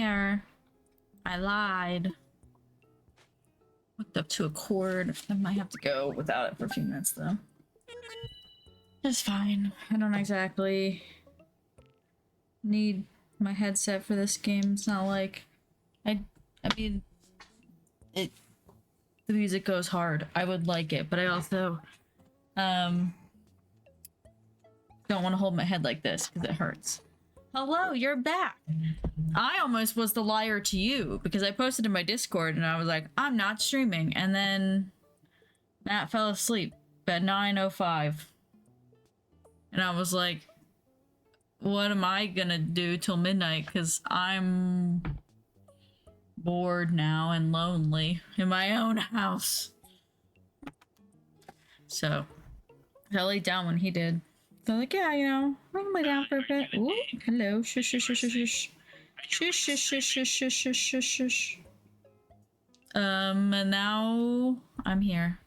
there. I lied. Hooked up to a cord. I might have to go without it for a few minutes though. It's fine. I don't exactly need my headset for this game. It's not like I mean the music goes hard. I would like it, but I also don't want to hold my head like this because it hurts. Hello, you're back. I almost was the liar to you because I posted in my Discord and I was like, I'm not streaming, and then Matt fell asleep at 9:05. And I was like, what am I gonna do till midnight? Because I'm bored now and lonely in my own house. So, I laid down when he did. So like, yeah, you know, I can lay down for a bit. Ooh, hello. Shush, shush, shush, shush, shush. Shush, shush, shush, shush, shush, shush, shush, shush. And now I'm here.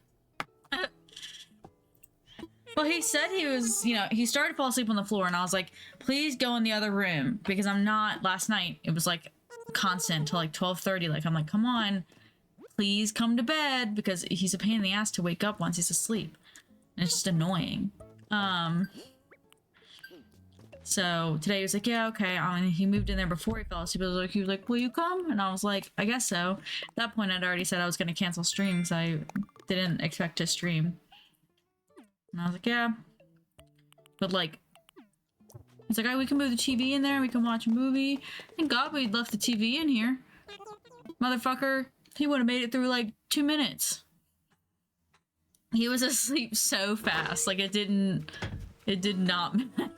Well, he said he was, you know, he started to fall asleep on the floor, and I was like, please go in the other room, because I'm not, last night, it was like constant till like 12:30, like, I'm like, come on, please come to bed, because he's a pain in the ass to wake up once he's asleep, and it's just annoying. So today he was like, yeah, okay, and he moved in there before he fell asleep. He was like, will you come? And I was like, I guess so. At that point, I'd already said I was going to cancel streams. I didn't expect to stream. And I was like, yeah. But like, he's like, oh, we can move the TV in there, we can watch a movie. Thank God we left the TV in here. Motherfucker, he would have made it through like 2 minutes. He was asleep so fast, like it did not matter.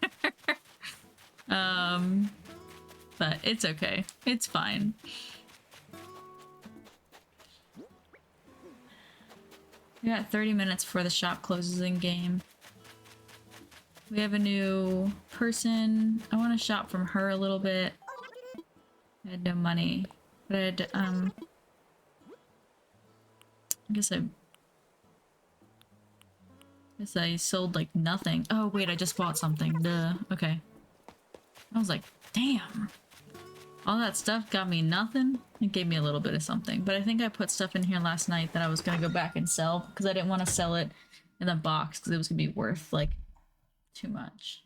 But it's okay. It's fine. We got 30 minutes before the shop closes in game. We have a new person. I want to shop from her a little bit. I had no money, but I had to, I guess I sold like nothing. Oh wait, I just bought something. Duh. Okay. I was like, damn. All that stuff got me nothing. It gave me a little bit of something. But I think I put stuff in here last night that I was going to go back and sell because I didn't want to sell it in the box because it was going to be worth like too much.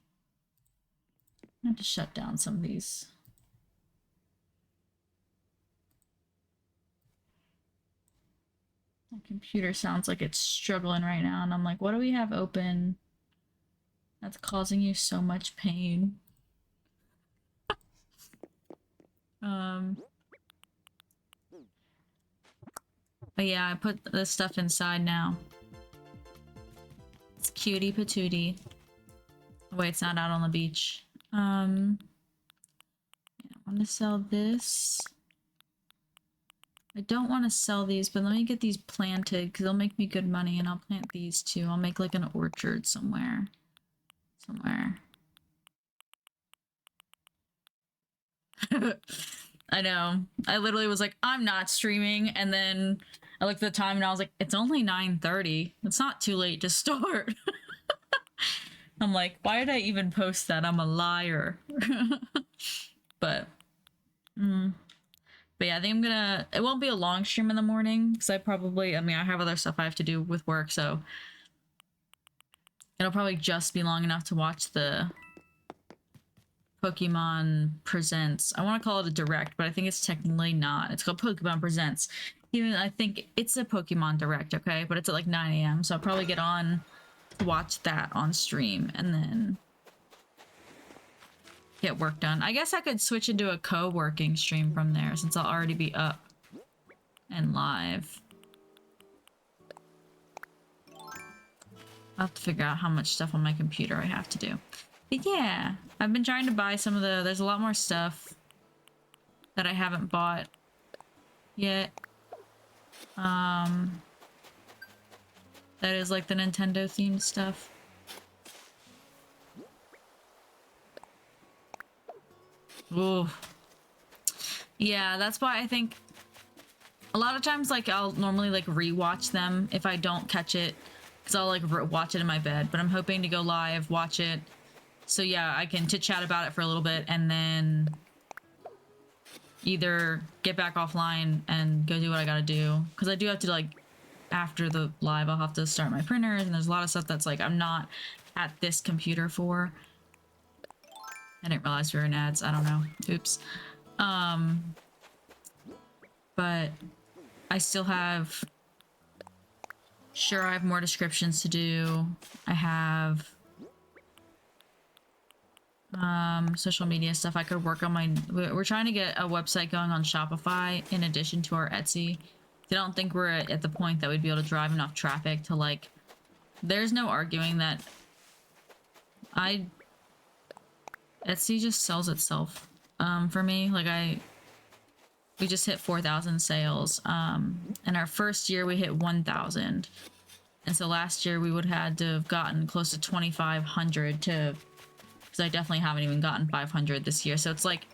I have to shut down some of these. My computer sounds like it's struggling right now, and I'm like, what do we have open that's causing you so much pain? But yeah, I put this stuff inside now. It's cutie patootie. Oh, wait, it's not out on the beach. Yeah, I want to sell this. I don't want to sell these, but let me get these planted because they'll make me good money, and I'll plant these too. I'll make like an orchard somewhere. I know. I literally was like, I'm not streaming, and then I looked at the time and I was like, it's only 9:30. It's not too late to start. I'm like, why did I even post that? I'm a liar. But yeah, I think I'm gonna, it won't be a long stream in the morning because I have other stuff I have to do with work, so it'll probably just be long enough to watch the Pokemon Presents. I want to call it a direct, but I think it's technically not. It's called Pokemon Presents. Even I think it's a Pokemon Direct, okay? But it's at like 9 AM, so I'll probably get on to watch that on stream and then get work done. I guess I could switch into a co-working stream from there since I'll already be up and live. I'll have to figure out how much stuff on my computer I have to do. But yeah, I've been trying to buy some of there's a lot more stuff that I haven't bought yet. That is like the Nintendo themed stuff. Ooh. Yeah, that's why I think a lot of times like I'll normally like rewatch them if I don't catch it, because I'll like watch it in my bed, but I'm hoping to go live, watch it. So yeah, I can chit chat about it for a little bit and then, either get back offline and go do what I gotta do, because I do have to, like, after the live, I'll have to start my printers, and there's a lot of stuff that's like I'm not at this computer for. I didn't realize we were in ads. I don't know. Oops. But I still have... Sure, I have more descriptions to do. I have... social media stuff. I could work on my... We're trying to get a website going on Shopify in addition to our Etsy. I don't think we're at the point that we'd be able to drive enough traffic to, like... There's no arguing that... Etsy just sells itself, for me. Like, we just hit 4,000 sales. In our first year, we hit 1,000. And so last year, we would have had to have gotten close to 2,500 to... Because I definitely haven't even gotten 500 this year. So it's like,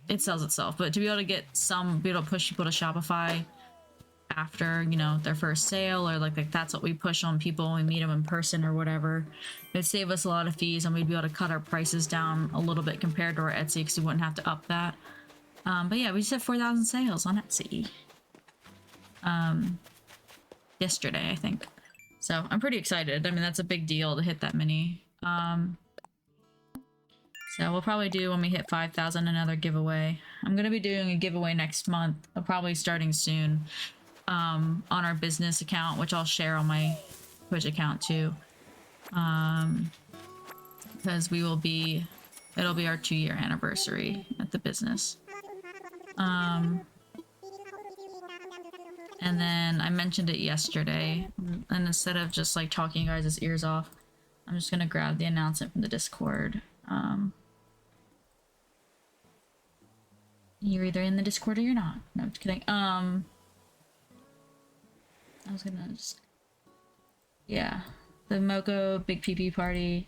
it sells itself. But to be able to get be able to push people to Shopify after, you know, their first sale, or like that's what we push on people when we meet them in person or whatever, it'd save us a lot of fees, and we'd be able to cut our prices down a little bit compared to our Etsy, because we wouldn't have to up that. But yeah, we just had 4,000 sales on Etsy. Yesterday, I think. So I'm pretty excited. I mean, that's a big deal to hit that many. So we'll probably do, when we hit 5,000, another giveaway. I'm going to be doing a giveaway next month, probably starting soon, on our business account, which I'll share on my Twitch account too. Because it'll be our 2-year anniversary at the business. And then I mentioned it yesterday, and instead of just like talking you guys' ears off, I'm just going to grab the announcement from the Discord. You're either in the Discord or you're not. No, I'm just kidding. I was gonna just... Yeah. The Moko Big PP party.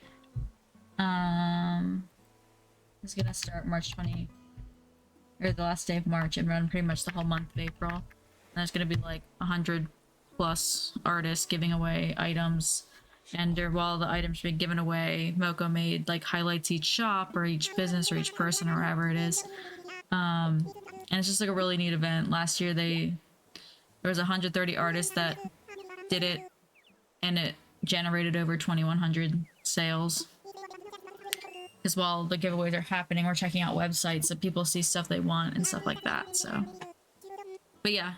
Is gonna start March 20... Or the last day of March, and run pretty much the whole month of April. And there's gonna be like 100 plus artists giving away items. And while the items are being given away, Moko made like highlights each shop or each business or each person or wherever it is. And it's just like a really neat event. Last year there was 130 artists that did it, and it generated over 2,100 sales. Because while the giveaways are happening, we're checking out websites so people see stuff they want and stuff like that. So, but yeah,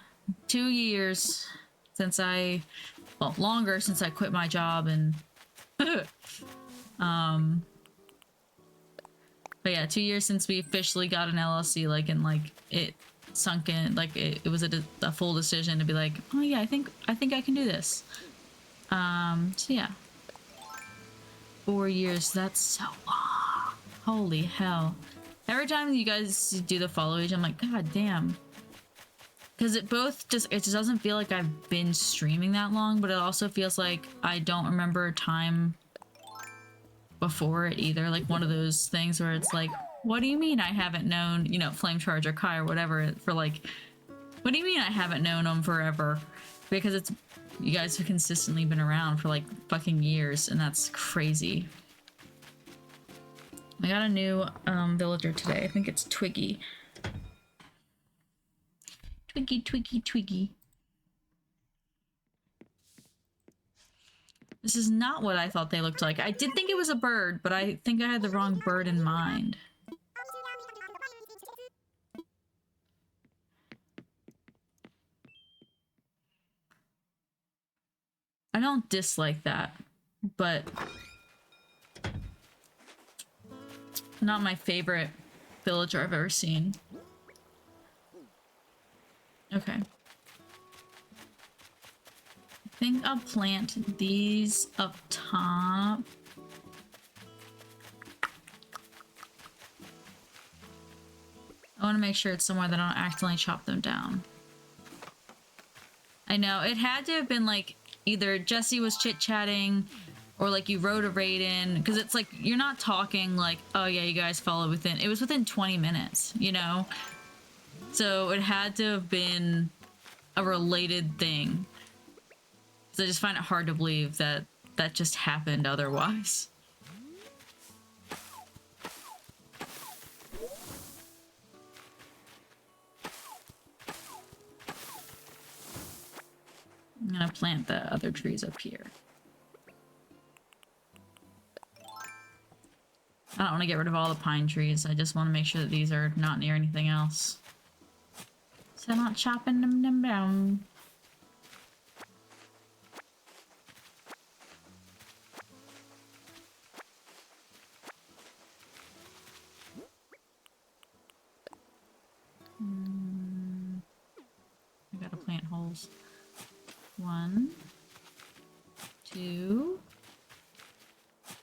2 years since longer since I quit my job, and but yeah, 2 years since we officially got an LLC, like, and like it sunk in, like it was a full decision to be like, oh yeah, I think I can do this. So yeah, 4 years, that's so long. Holy hell. Every time you guys do the follow age, I'm like, god damn. Because it just doesn't feel like I've been streaming that long, but it also feels like I don't remember time before it either. Like one of those things where it's like, what do you mean I haven't known, you know, Flame Charge or Kai or whatever for like, what do you mean I haven't known them forever? Because you guys have consistently been around for like fucking years, and that's crazy. I got a new villager today. I think it's Twiggy. Twiggy, Twiggy, Twiggy. This is not what I thought they looked like. I did think it was a bird, but I think I had the wrong bird in mind. I don't dislike that, but not my favorite villager I've ever seen. Okay. I think I'll plant these up top. I want to make sure it's somewhere that I don't accidentally chop them down. I know, it had to have been like either Jesse was chit-chatting or like you wrote a raid in, because it's like you're not talking like, oh yeah, you guys follow within. It was within 20 minutes, you know? So it had to have been a related thing. So I just find it hard to believe that that just happened otherwise. I'm gonna plant the other trees up here. I don't want to get rid of all the pine trees. I just want to make sure that these are not near anything else. So I'm not chopping them down. I gotta plant holes. 1, 2,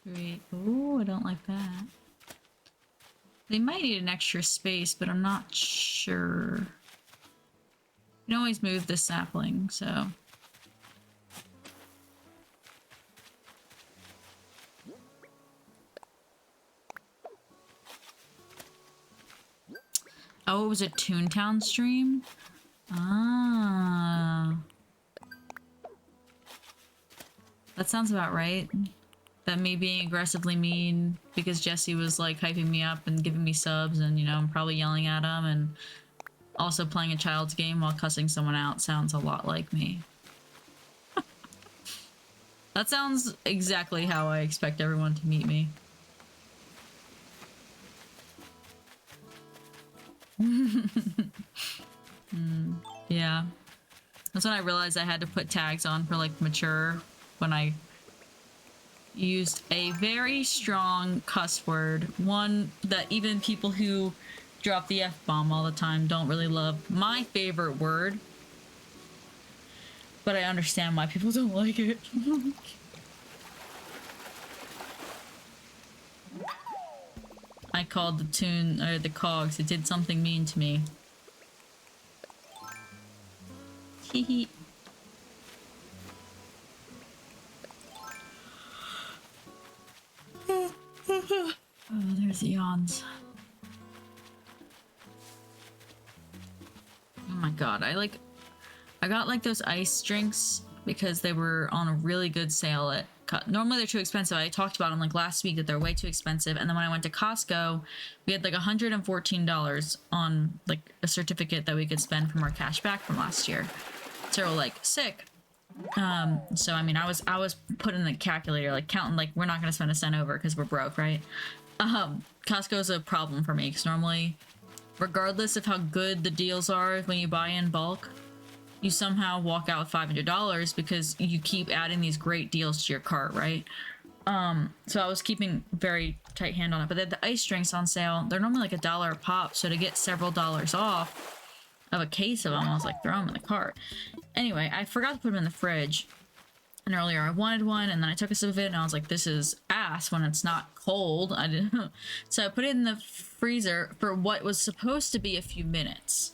3. Ooh, I don't like that. They might need an extra space, but I'm not sure. You can always move the sapling, so. Oh, it was a Toontown stream? Ah. That sounds about right. That me being aggressively mean because Jesse was like hyping me up and giving me subs and, you know, I'm probably yelling at him and also playing a child's game while cussing someone out sounds a lot like me. That sounds exactly how I expect everyone to meet me. Yeah. That's when I realized I had to put tags on for like mature when I used a very strong cuss word. One that even people who drop the F-bomb all the time don't really love. My favorite word. But I understand why people don't like it. I called the tune, or the cogs. It did something mean to me. Hee Oh, there's the yawns. Oh my god, I got like those ice drinks because they were on a really good sale at normally they're too expensive. I talked about them like last week that they're way too expensive, and then when I went to Costco, we had like $114 on like a certificate that we could spend from our cash back from last year. So we're like, sick. So I mean, I was putting the calculator, like counting, like we're not gonna spend a cent over because we're broke, right? Costco's a problem for me because normally, regardless of how good the deals are when you buy in bulk, you somehow walk out with $500 because you keep adding these great deals to your cart, right? So I was keeping very tight hand on it, but they had the ice drinks on sale. They're normally like $1 a pop, so to get several dollars off of a case of them, I was like, throw them in the cart. Anyway, I forgot to put them in the fridge. And earlier I wanted one, and then I took a sip of it, and I was like, this is ass when it's not cold. I didn't. So I put it in the freezer for what was supposed to be a few minutes.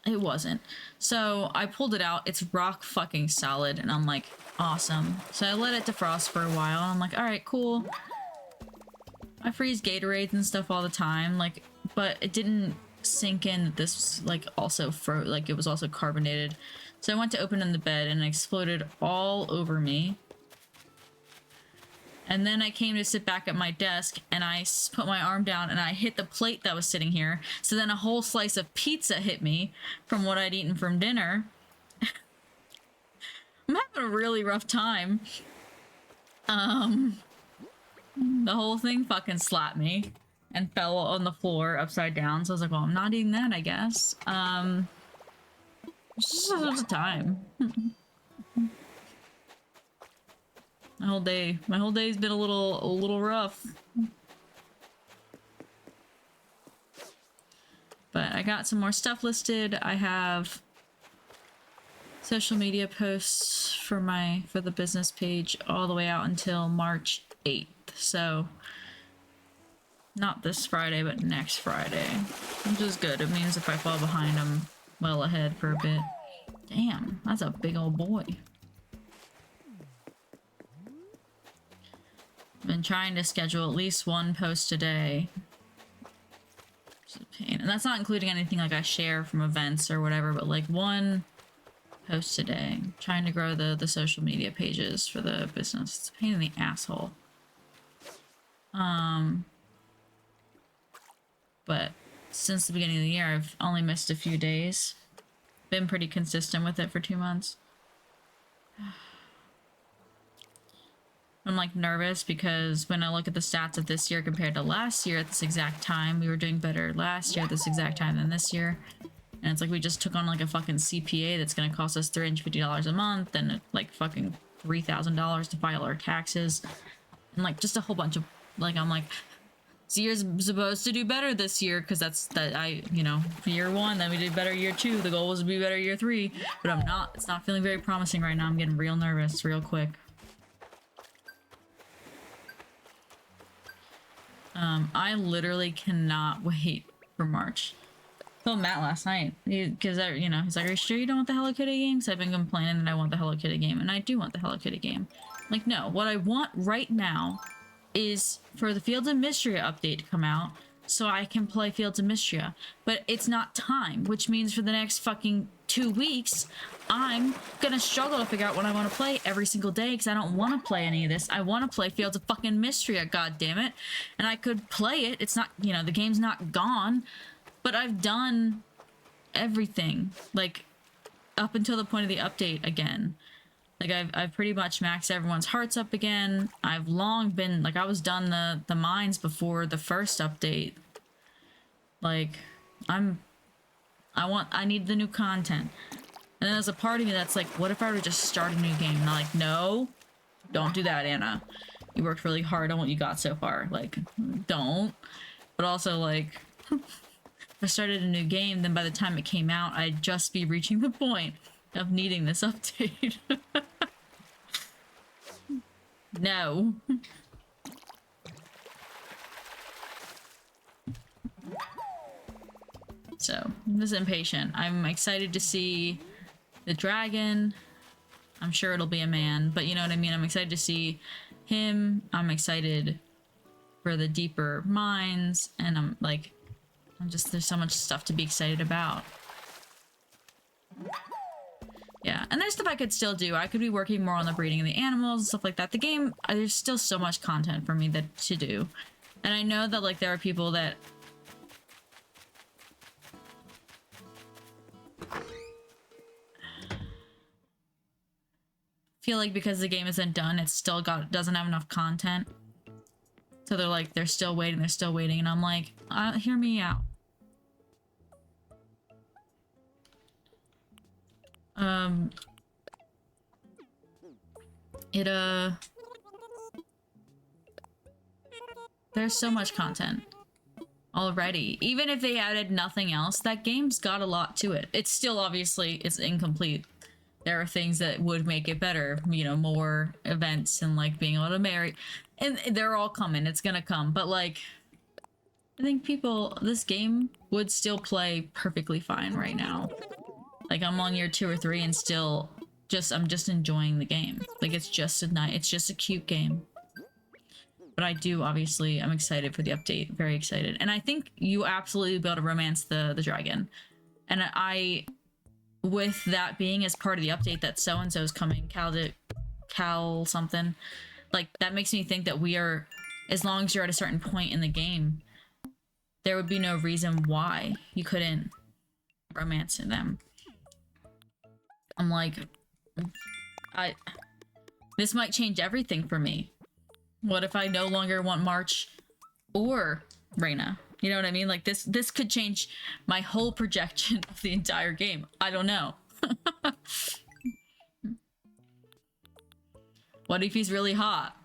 It wasn't. So I pulled it out. It's rock fucking solid, and I'm like, awesome. So I let it defrost for a while, and I'm like, alright, cool. I freeze Gatorades and stuff all the time, like, but it didn't sink in that this was like also like it was also carbonated. So I went to open in the bed and it exploded all over me. And then I came to sit back at my desk and I put my arm down and I hit the plate that was sitting here. So then a whole slice of pizza hit me from what I'd eaten from dinner. I'm having a really rough time. The whole thing fucking slapped me and fell on the floor upside down. So I was like, well, I'm not eating that, I guess. It's just a time. My whole day's been a little rough. But I got some more stuff listed. I have social media posts for the business page all the way out until March 8th. So not this Friday, but next Friday. Which is good. It means if I fall behind, I'm well ahead for a bit. Damn, that's a big old boy. I've been trying to schedule at least one post a day. It's a pain. And that's not including anything like I share from events or whatever, but like one post a day. I'm trying to grow the social media pages for the business. It's a pain in the asshole. But since the beginning of the year, I've only missed a few days. been pretty consistent with it for 2 months. I'm like nervous because when I look at the stats of this year compared to last year at this exact time, we were doing better last year at this exact time than this year. And it's like we just took on like a fucking CPA that's gonna cost us $350 a month and like fucking $3,000 to file our taxes. And like just a whole bunch of like, I'm like, this year's supposed to do better this year because you know, year 1, then we did better year 2. The goal was to be better year 3, but I'm not. It's not feeling very promising right now. I'm getting real nervous real quick. I literally cannot wait for March. I told Matt last night because you know, he's like, "Are you sure you don't want the Hello Kitty game?" Because I've been complaining that I want the Hello Kitty game, and I do want the Hello Kitty game. Like, no, what I want right now is for the Fields of Mystria update to come out so I can play Fields of Mystria. But it's not time, which means for the next fucking 2 weeks, I'm gonna struggle to figure out what I want to play every single day because I don't want to play any of this. I want to play Fields of fucking Mystria, goddammit. And I could play it. It's not, you know, the game's not gone, but I've done everything, like, up until the point of the update again. Like, I've pretty much maxed everyone's hearts up again. I've long been, like, I was done the mines before the first update. Like, I need the new content. And then there's a part of me that's like, what if I were to just start a new game? And I'm like, no, don't do that, Anna. You worked really hard on what you got so far. Like, don't. But also, like, if I started a new game, then by the time it came out, I'd just be reaching the point of needing this update. No. So, I'm just impatient. I'm excited to see the dragon. I'm sure it'll be a man, but you know what I mean? I'm excited to see him. I'm excited for the deeper mines, and there's so much stuff to be excited about. Yeah, and there's stuff I could still do. I could be working more on the breeding of the animals and stuff like that. The game, there's still so much content for me to do. And I know that, like, there are people that feel like because the game isn't done, it's still doesn't have enough content. So they're like, they're still waiting, and I'm like, hear me out. There's so much content already. Even if they added nothing else, that game's got a lot to it. It's still, obviously, it's incomplete. There are things that would make it better, you know, more events and, like, being able to marry. And they're all coming, it's gonna come. But, like, I think this game would still play perfectly fine right now. Like, I'm on year 2 or 3 and still I'm just enjoying the game. Like, it's just a cute game. But I do, obviously, I'm excited for the update. Very excited. And I think you absolutely will be able to romance the dragon. And with that being as part of the update that so-and-so is coming, Cal something, like, that makes me think that we are, as long as you're at a certain point in the game, there would be no reason why you couldn't romance them. I'm like, this might change everything for me. What if I no longer want March or Reina? You know what I mean? Like, this could change my whole projection of the entire game. I don't know. What if he's really hot?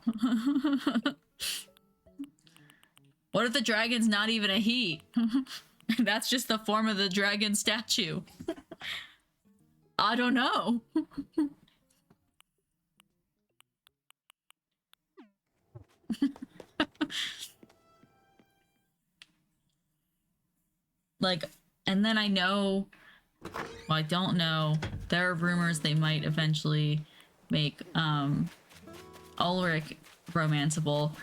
What if the dragon's not even a he? That's just the form of the dragon statue. I don't know. Like, and then I know, well, I don't know, there are rumors they might eventually make Ulrich romanceable,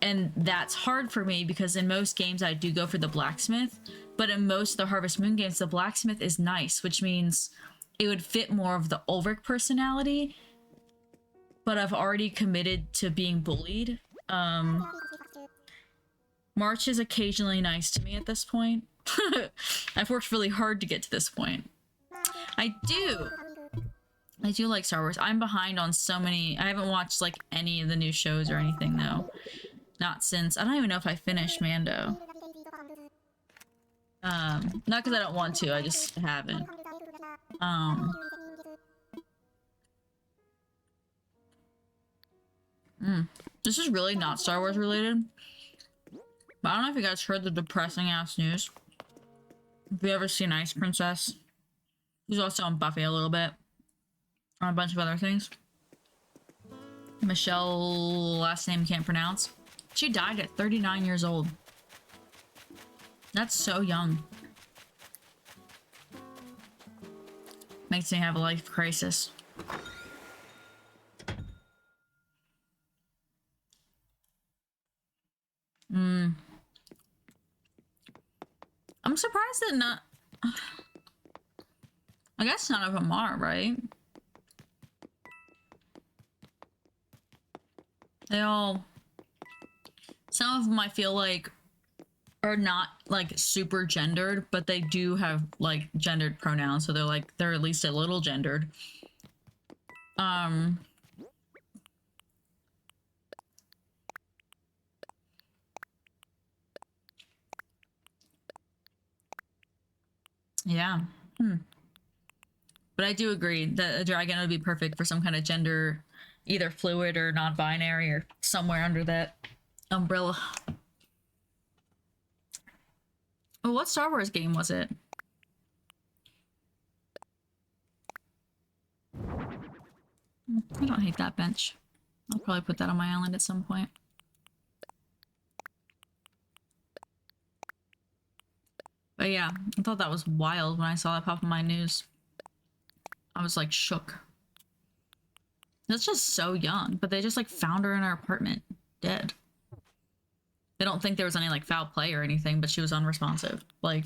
and that's hard for me because in most games I do go for the blacksmith, but in most of the Harvest Moon games the blacksmith is nice, which means it would fit more of the Ulrich personality, but I've already committed to being bullied. March is occasionally nice to me at this point. I've worked really hard to get to this point. I do. I do like Star Wars. I'm behind on so many. I haven't watched like any of the new shows or anything though. Not since. I don't even know if I finished Mando. Not because I don't want to. I just haven't. This is really not Star Wars related. But I don't know if you guys heard the depressing ass news. Have you ever seen Ice Princess? She's also on Buffy a little bit. On a bunch of other things. Michelle, last name can't pronounce. She died at 39 years old. That's so young. Makes me have a life crisis. I'm surprised that not... I guess none of them are, right? They all... Some of them I feel like are not like super gendered, but they do have like gendered pronouns, so they're at least a little gendered. Yeah. But I do agree that a dragon would be perfect for some kind of gender, either fluid or non-binary or somewhere under that umbrella. Oh, what Star Wars game was it? I don't hate that bench. I'll probably put that on my island at some point. But yeah, I thought that was wild when I saw that pop in my news. I was like shook. That's just so young, but they just like found her in her apartment, dead. They don't think there was any like foul play or anything, but she was unresponsive. Like,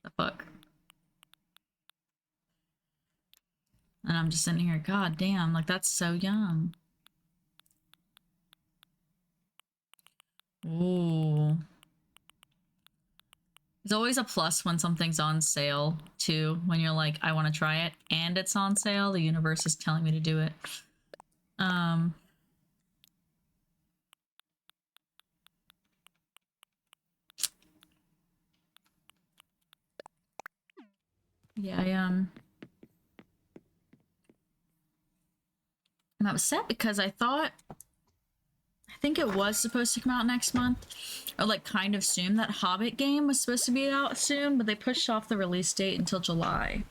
the fuck? And I'm just sitting here, god damn, like that's so young. Ooh. It's always a plus when something's on sale, too. When you're like, I want to try it, and it's on sale. The universe is telling me to do it. Yeah, I'm upset because I think it was supposed to come out next month, or like kind of soon. That Hobbit game was supposed to be out soon, but they pushed off the release date until July.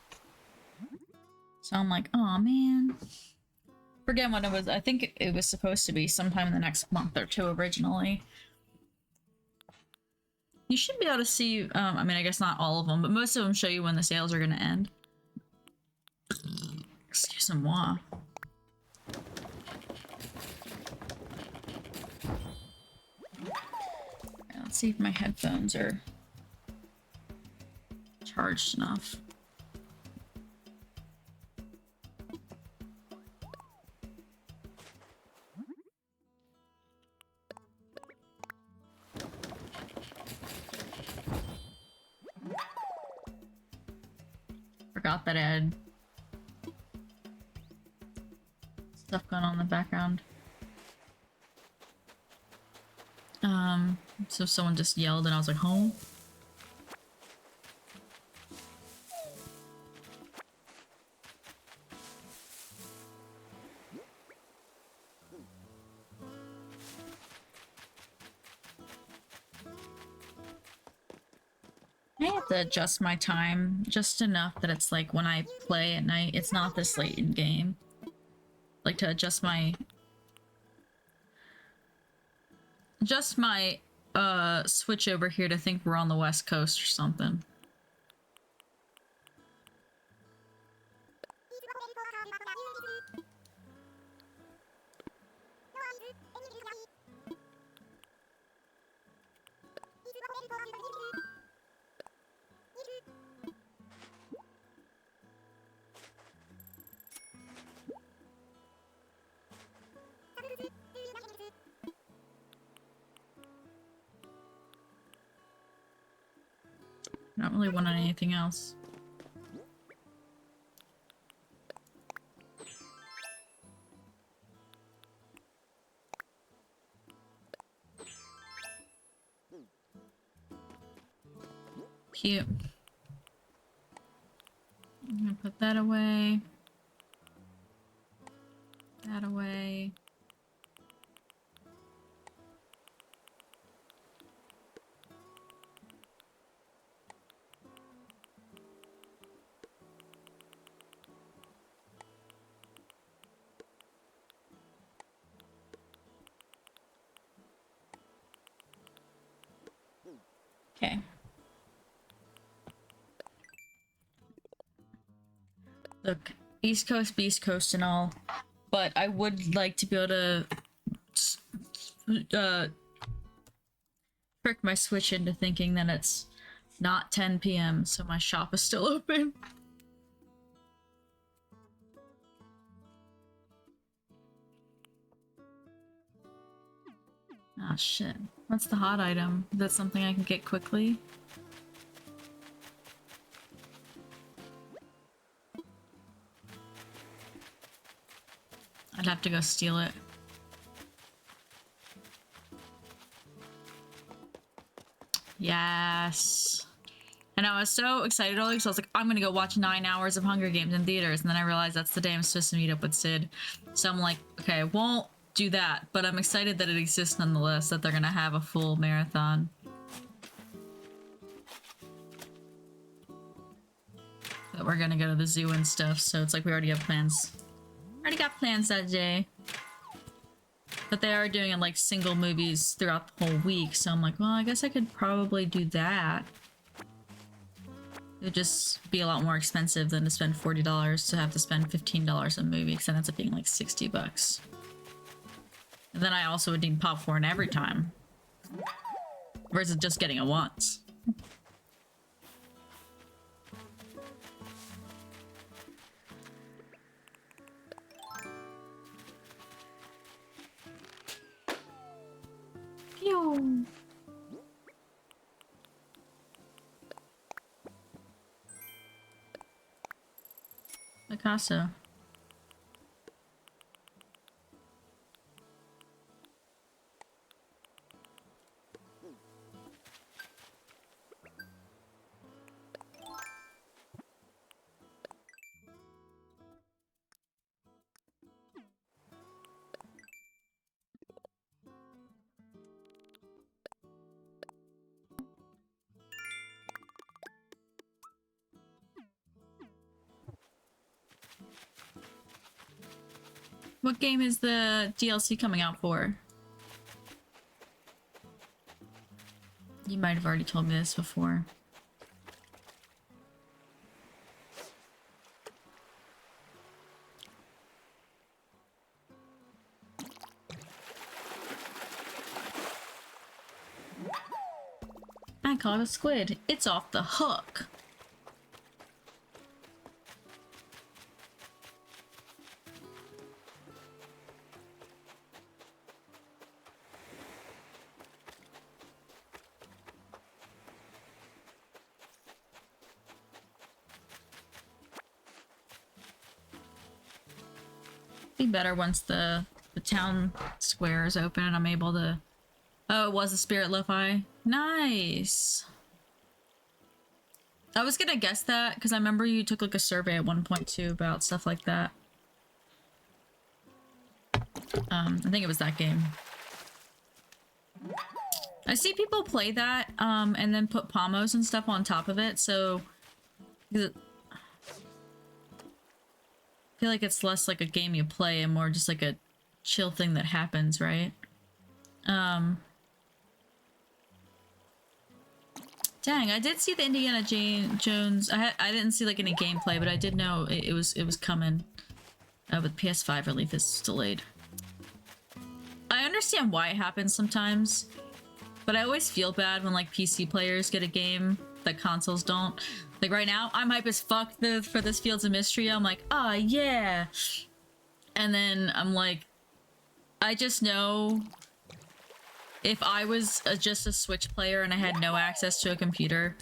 So I'm like, oh man. Forget when it was. I think it was supposed to be sometime in the next month or two originally. You should be able to see, I mean, I guess not all of them, but most of them show you when the sales are going to end. Excuse moi. Let's see if my headphones are charged enough. Forgot that I had stuff going on in the background. So someone just yelled and I was like, home? I have to adjust my time just enough that it's like when I play at night, it's not this late in game. Like to adjust my switch over here to think we're on the West Coast or something. I don't really want anything else. Cute. I'm gonna put that away. That away. Okay. Look, East Coast, Beast Coast and all, but I would like to be able to trick my Switch into thinking that it's not 10 p.m. so my shop is still open. Ah, shit. What's the hot item? Is that something I can get quickly? I'd have to go steal it. Yes. And I was so excited earlier because I was like, I'm gonna go watch 9 hours of Hunger Games in theaters. And then I realized that's the day I'm supposed to meet up with Sid. So I'm like, okay, I won't do that. But I'm excited that it exists nonetheless, that they're gonna have a full marathon. That we're gonna go to the zoo and stuff. So it's like we already have plans. Already got plans that day. But they are doing it like single movies throughout the whole week, so I'm like, well, I guess I could probably do that. It would just be a lot more expensive than to spend $40 to have to spend $15 a movie, because then ends up being like 60 bucks. And then I also would need popcorn every time. Versus just getting it once. Pew! Picasso. What game is the DLC coming out for? You might have already told me this before. I caught a squid. It's off the hook. Be better once the town square is open and I'm able to... Oh, it was a Spirit Lo-Fi. Nice! I was gonna guess that, because I remember you took like a survey at 1.2 about stuff like that. I think it was that game. I see people play that, and then put pommos and stuff on top of it, so... I feel like it's less like a game you play and more just like a chill thing that happens, right? Dang, I did see the Indiana Jones. I didn't see like any gameplay, but I did know it was coming. But PS5 release is delayed. I understand why it happens sometimes, but I always feel bad when like PC players get a game that consoles don't. Like right now, I'm hype as fuck for this Fields of Mystery. I'm like, ah, yeah. And then I'm like, I just know if I was just a Switch player and I had no access to a computer,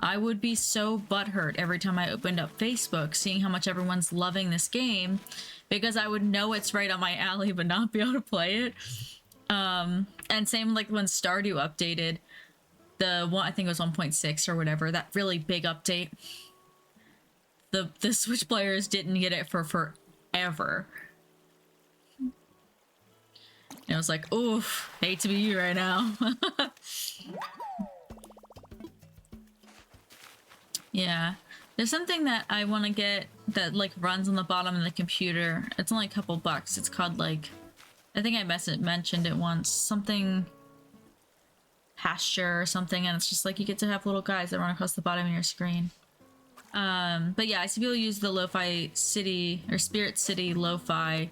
I would be so butthurt every time I opened up Facebook, seeing how much everyone's loving this game, because I would know it's right on my alley but not be able to play it. And same like when Stardew updated. the one, I think it was 1.6 or whatever, that really big update, the Switch players didn't get it for forever. And I was like, oof, hate to be you right now. Yeah. There's something that I want to get that like runs on the bottom of the computer. It's only a couple bucks. It's called like, I think I mentioned it once, something pasture or something, and it's just like you get to have little guys that run across the bottom of your screen. But yeah, I see people use the Lo-Fi City or Spirit City Lo-Fi.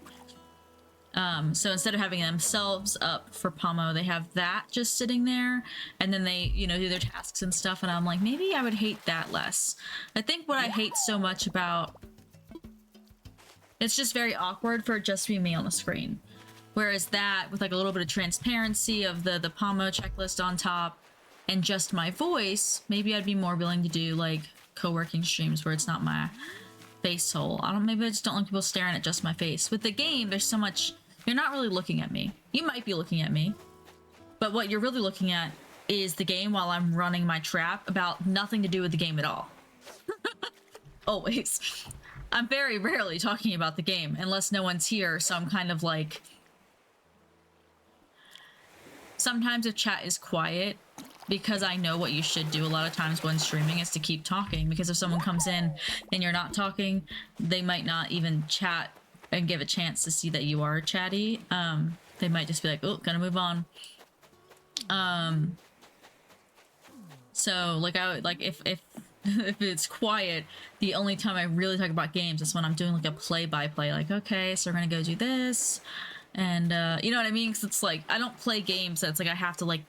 So instead of having themselves up for Pomo, they have that just sitting there, and then they, you know, do their tasks and stuff, and I'm like, maybe I would hate that less. I think what I hate so much about... It's just very awkward for it just to be me on the screen. Whereas that, with like a little bit of transparency of the Pomo checklist on top, and just my voice, maybe I'd be more willing to do like co-working streams where it's not my face hole. Maybe I just don't like people staring at just my face. With the game, there's so much... You're not really looking at me. You might be looking at me, but what you're really looking at is the game while I'm running my trap, about nothing to do with the game at all. Always. I'm very rarely talking about the game unless no one's here, so I'm kind of like... Sometimes if chat is quiet, because I know what you should do a lot of times when streaming is to keep talking, because if someone comes in and you're not talking, they might not even chat and give a chance to see that you are chatty. They might just be like, oh, gonna move on. So like I would, like if if it's quiet, the only time I really talk about games is when I'm doing like a play-by-play, like, okay, so we're gonna go do this, and you know what I mean? Because it's like I don't play games that's like I have to like...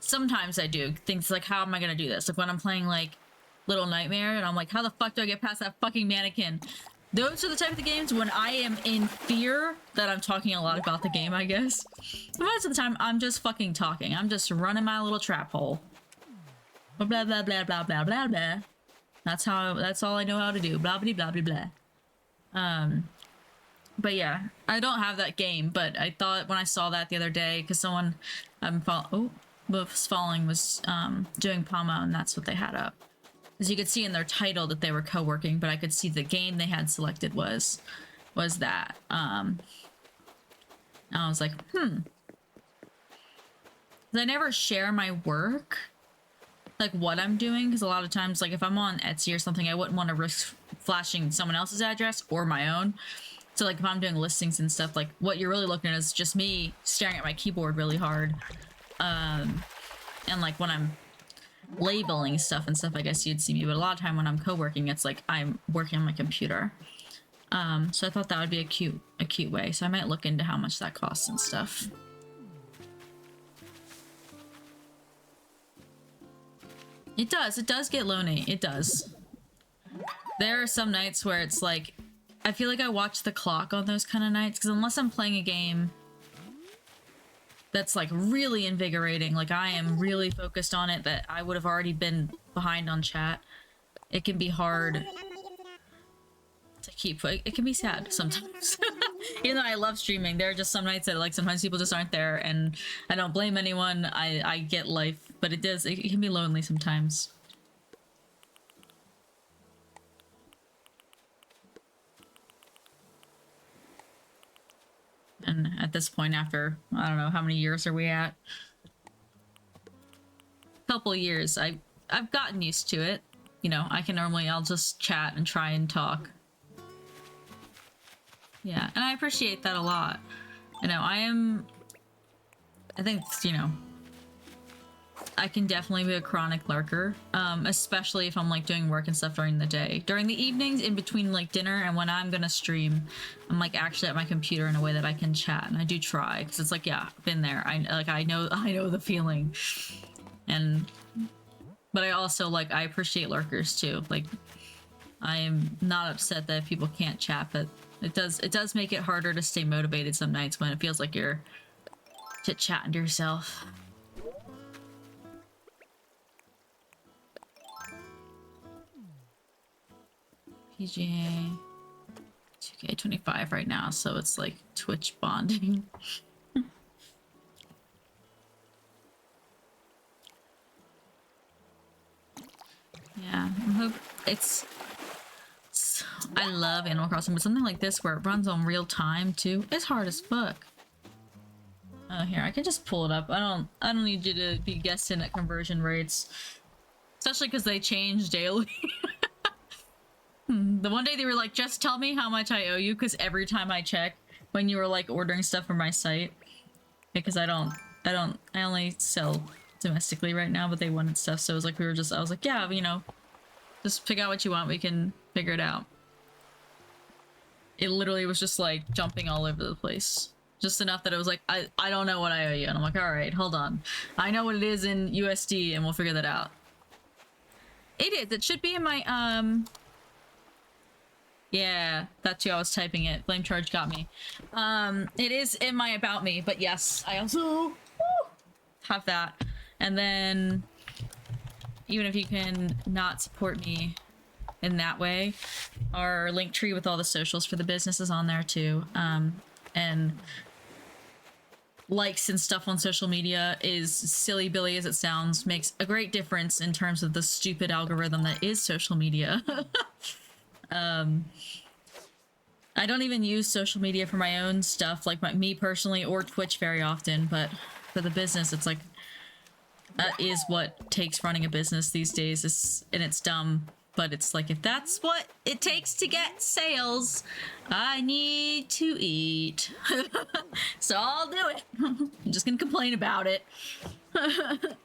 Sometimes I do things like, how am I gonna do this? Like when I'm playing like Little Nightmare and I'm like, how the fuck do I get past that fucking mannequin? Those are the type of games when I am in fear that I'm talking a lot about the game, I guess. But most of the time, I'm just fucking talking. I'm just running my little trap hole. Blah, blah, blah, blah, blah, blah, blah, blah. That's all I know how to do. Blah, blah, blah, blah, blah. But yeah, I don't have that game, but I thought when I saw that the other day, because someone was following was doing Pomo, and that's what they had up. As you could see in their title that they were co-working, but I could see the game they had selected was that. I was like, I never share my work, like what I'm doing, because a lot of times, like if I'm on Etsy or something, I wouldn't want to risk flashing someone else's address or my own. So like if I'm doing listings and stuff, like what you're really looking at is just me staring at my keyboard really hard. And like when I'm labeling stuff and stuff, I guess you'd see me, but a lot of time when I'm co-working, it's like I'm working on my computer. So I thought that would be a cute way, so I might look into how much that costs and stuff. It does get lonely, it does. There are some nights where it's like, I feel like I watch the clock on those kind of nights, because unless I'm playing a game that's like really invigorating, like I am really focused on it, that I would have already been behind on chat, it can be hard to keep. It can be sad sometimes. Even though I love streaming, there are just some nights that like sometimes people just aren't there, and I don't blame anyone. I get life, but it can be lonely sometimes. And at this point, after, I don't know, how many years are we at? Couple years, I've gotten used to it. You know, I'll just chat and try and talk. Yeah, and I appreciate that a lot. You know, I think, you know, I can definitely be a chronic lurker, especially if I'm like doing work and stuff during the day. During the evenings, in between like dinner and when I'm gonna stream, I'm like actually at my computer in a way that I can chat, and I do try, because it's like, yeah, I've been there. I know the feeling, but I also like, I appreciate lurkers too. Like, I am not upset that people can't chat, but it does make it harder to stay motivated some nights when it feels like you're chit-chatting to yourself. PGA 2K25 right now, so it's like Twitch bonding. I love Animal Crossing, but something like this where it runs on real time too, it's hard as fuck. Oh, here, I can just pull it up. I don't need you to be guessing at conversion rates. Especially because they change daily. The one day they were like, just tell me how much I owe you, because every time I check when you were like ordering stuff from my site, because I only sell domestically right now, but they wanted stuff, so it was like I was like, yeah, you know, just pick out what you want, we can figure it out. It literally was just like jumping all over the place. Just enough that it was like, I don't know what I owe you. And I'm like, alright, hold on. I know what it is in USD and we'll figure that out. It is. It should be in my, yeah, that's who I was typing it. Flame charge got me. It is in my about me, but yes, I also have that. And then, even if you can not support me in that way, our link tree with all the socials for the business is on there too. And likes and stuff on social media is silly billy as it sounds, makes a great difference in terms of the stupid algorithm that is social media. I don't even use social media for my own stuff, like me personally, or Twitch very often, but for the business, it's like, that is what takes running a business these days, and it's dumb. But it's like, if that's what it takes to get sales, I need to eat. So I'll do it. I'm just gonna complain about it. But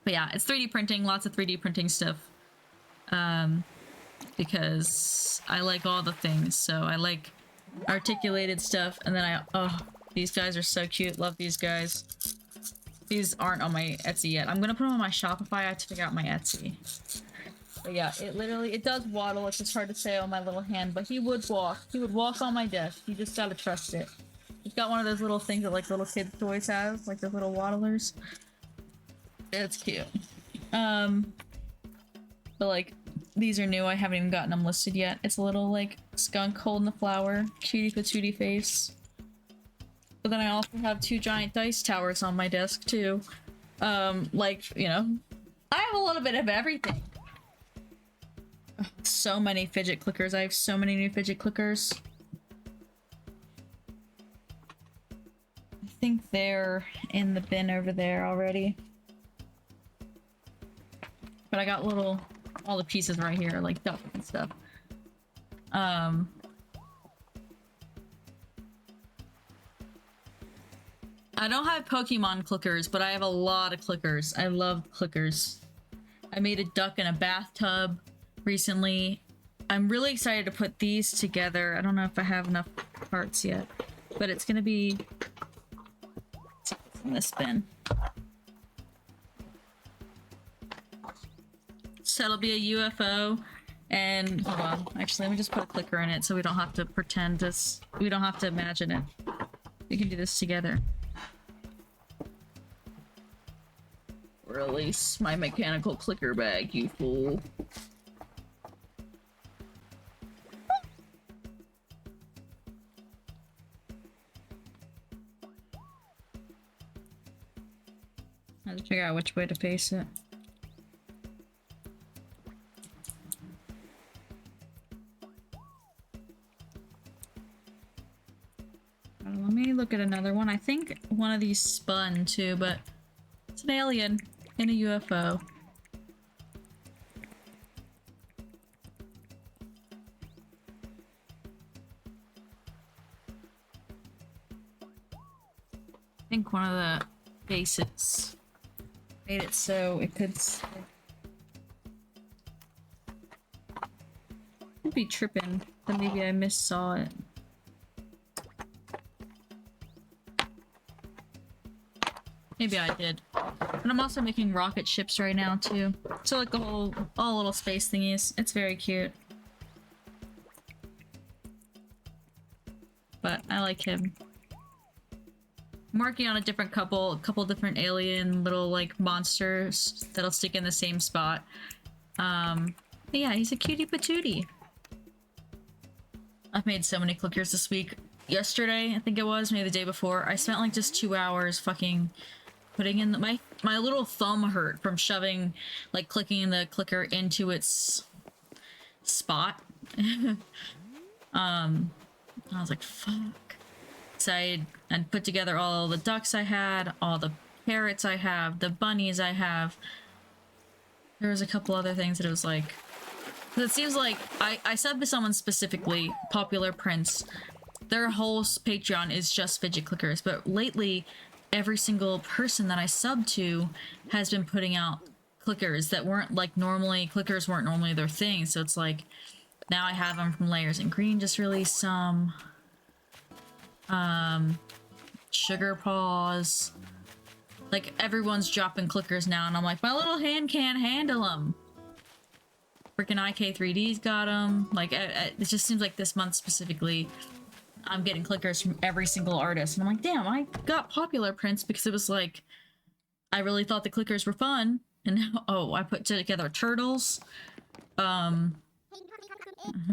yeah, it's 3D printing, lots of 3D printing stuff. Because I like all the things. So I like articulated stuff, and then oh, these guys are so cute. Love these guys. These aren't on my Etsy yet. I'm gonna put them on my Shopify. I have to figure out my Etsy. But yeah, it does waddle. It's just hard to say on my little hand, but he would walk. He would walk on my desk. You just gotta trust it. He's got one of those little things that like little kids' toys have, like those little waddlers. It's cute. But like, these are new. I haven't even gotten them listed yet. It's a little like skunk holding the flower, cutie patootie face. But then I also have 2 giant dice towers on my desk too. Like, you know, I have a little bit of everything. So many fidget clickers. I have so many new fidget clickers. I think they're in the bin over there already. But I got all the pieces right here, like duck and stuff. I don't have Pokemon clickers, but I have a lot of clickers. I love clickers. I made a duck in a bathtub recently. I'm really excited to put these together. I don't know if I have enough parts yet, but it's gonna be in this bin. So it'll be a UFO, and hold on, actually let me just put a clicker in it so we don't have to pretend this, we don't have to imagine it. We can do this together. Release my mechanical clicker bag, you fool. I have to figure out which way to face it. Let me look at another one. I think one of these spun too, but it's an alien in a UFO. I think one of the bases made it so it could be tripping, but maybe I missaw it. Maybe I did. And I'm also making rocket ships right now too. So like all little space thingies. It's very cute. But I like him. I'm working on a couple different alien little like monsters that'll stick in the same spot. But yeah, he's a cutie patootie. I've made so many clickers this week. Yesterday, I think it was, maybe the day before, I spent like just 2 hours fucking putting in my little thumb hurt from shoving, like clicking the clicker into its spot. I was like, fuck. So I'd put together all the ducks I had, all the parrots I have, the bunnies I have. There was a couple other things that it was like, it seems like I subbed to someone specifically, Popular Prince. Their whole Patreon is just fidget clickers, but lately every single person that I subbed to has been putting out clickers that weren't like normally, clickers weren't normally their thing, so it's like, now I have them from Layers and Green just released some. Sugar Paws. Like, everyone's dropping clickers now, and I'm like, my little hand can't handle them. Freaking IK3D's got them. Like, it just seems like this month specifically, I'm getting clickers from every single artist. And I'm like, damn, I got Popular Prince because it was like, I really thought the clickers were fun. And now, oh, I put together turtles. I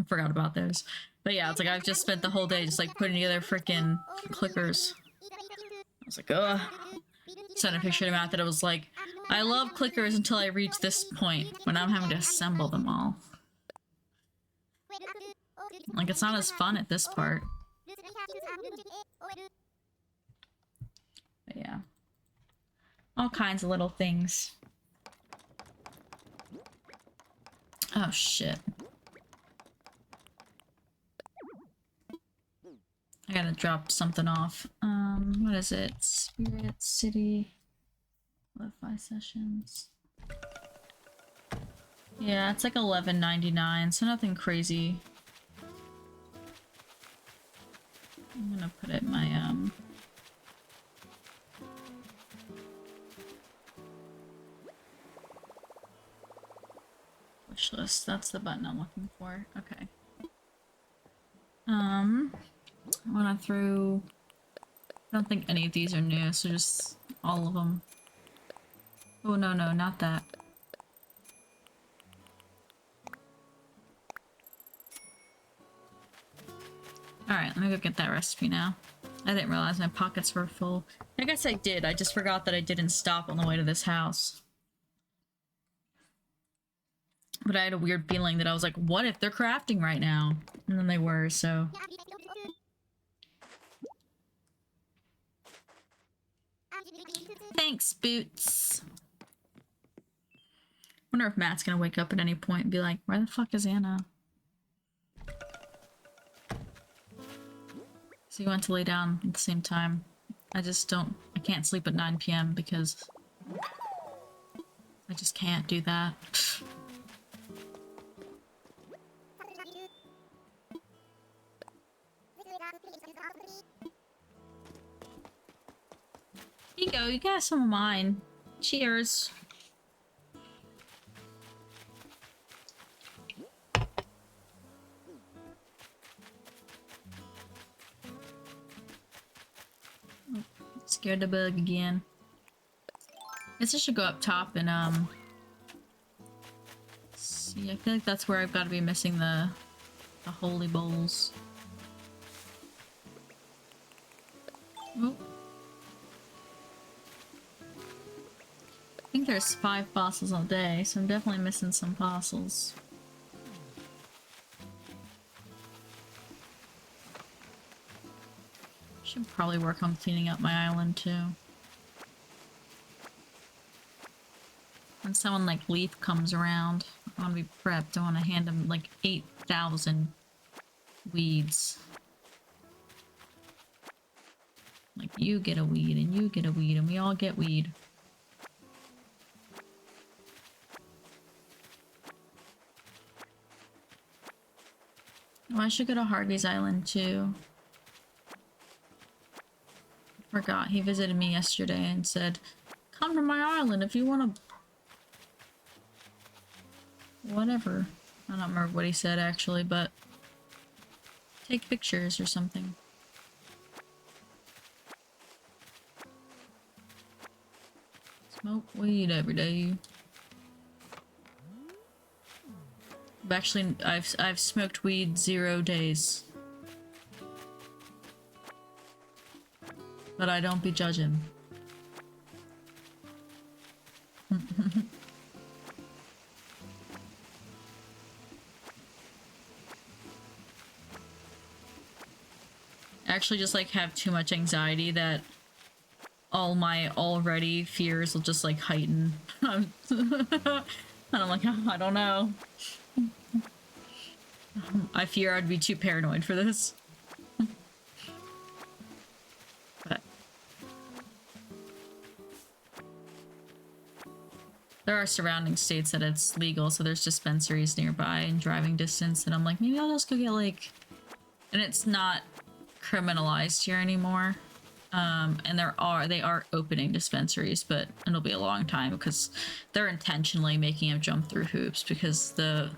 forgot about those. But yeah, it's like I've just spent the whole day just like putting together freaking clickers. I was like, ugh. Sent a picture to Matt that it was like, I love clickers until I reach this point when I'm having to assemble them all. Like, it's not as fun at this part. But yeah. All kinds of little things. Oh shit. I gotta drop something off. What is it? Spirit City Lo-fi sessions. Yeah, it's like $11.99, so nothing crazy. I'm gonna put it in my wish list. That's the button I'm looking for. Okay. I went through. I don't think any of these are new, so just all of them. Oh no, no, not that. Alright, let me go get that recipe now. I didn't realize my pockets were full. I guess I did, I just forgot that I didn't stop on the way to this house. But I had a weird feeling that I was like, what if they're crafting right now? And then they were, so... Thanks, Boots! Wonder if Matt's gonna wake up at any point and be like, where the fuck is Anna? So he went to lay down at the same time. I can't sleep at 9 PM because I just can't do that. Here you go, you got some of mine. Cheers. Scared the bug again. Guess I should go up top and see. I feel like that's where I've got to be missing the holy bowls. Oh. I think there's 5 fossils all day, so I'm definitely missing some fossils. Should probably work on cleaning up my island too. When someone like Leaf comes around, I want to be prepped. I want to hand him like 8,000 weeds. Like, you get a weed, and you get a weed, and we all get weed. Oh, I should go to Harvey's Island too. Forgot, he visited me yesterday and said, come to my island if you want to... Whatever. I don't remember what he said actually, but... take pictures or something. Smoke weed every day. Actually, I've smoked weed 0 days. But I don't be judging. I actually just like have too much anxiety that all my already fears will just like heighten. And I'm like, oh, I don't know. I fear I'd be too paranoid for this. But there are surrounding states that it's legal, so there's dispensaries nearby in driving distance, and I'm like, maybe I'll just go get like... And it's not criminalized here anymore. And they are opening dispensaries, but it'll be a long time because they're intentionally making him jump through hoops because the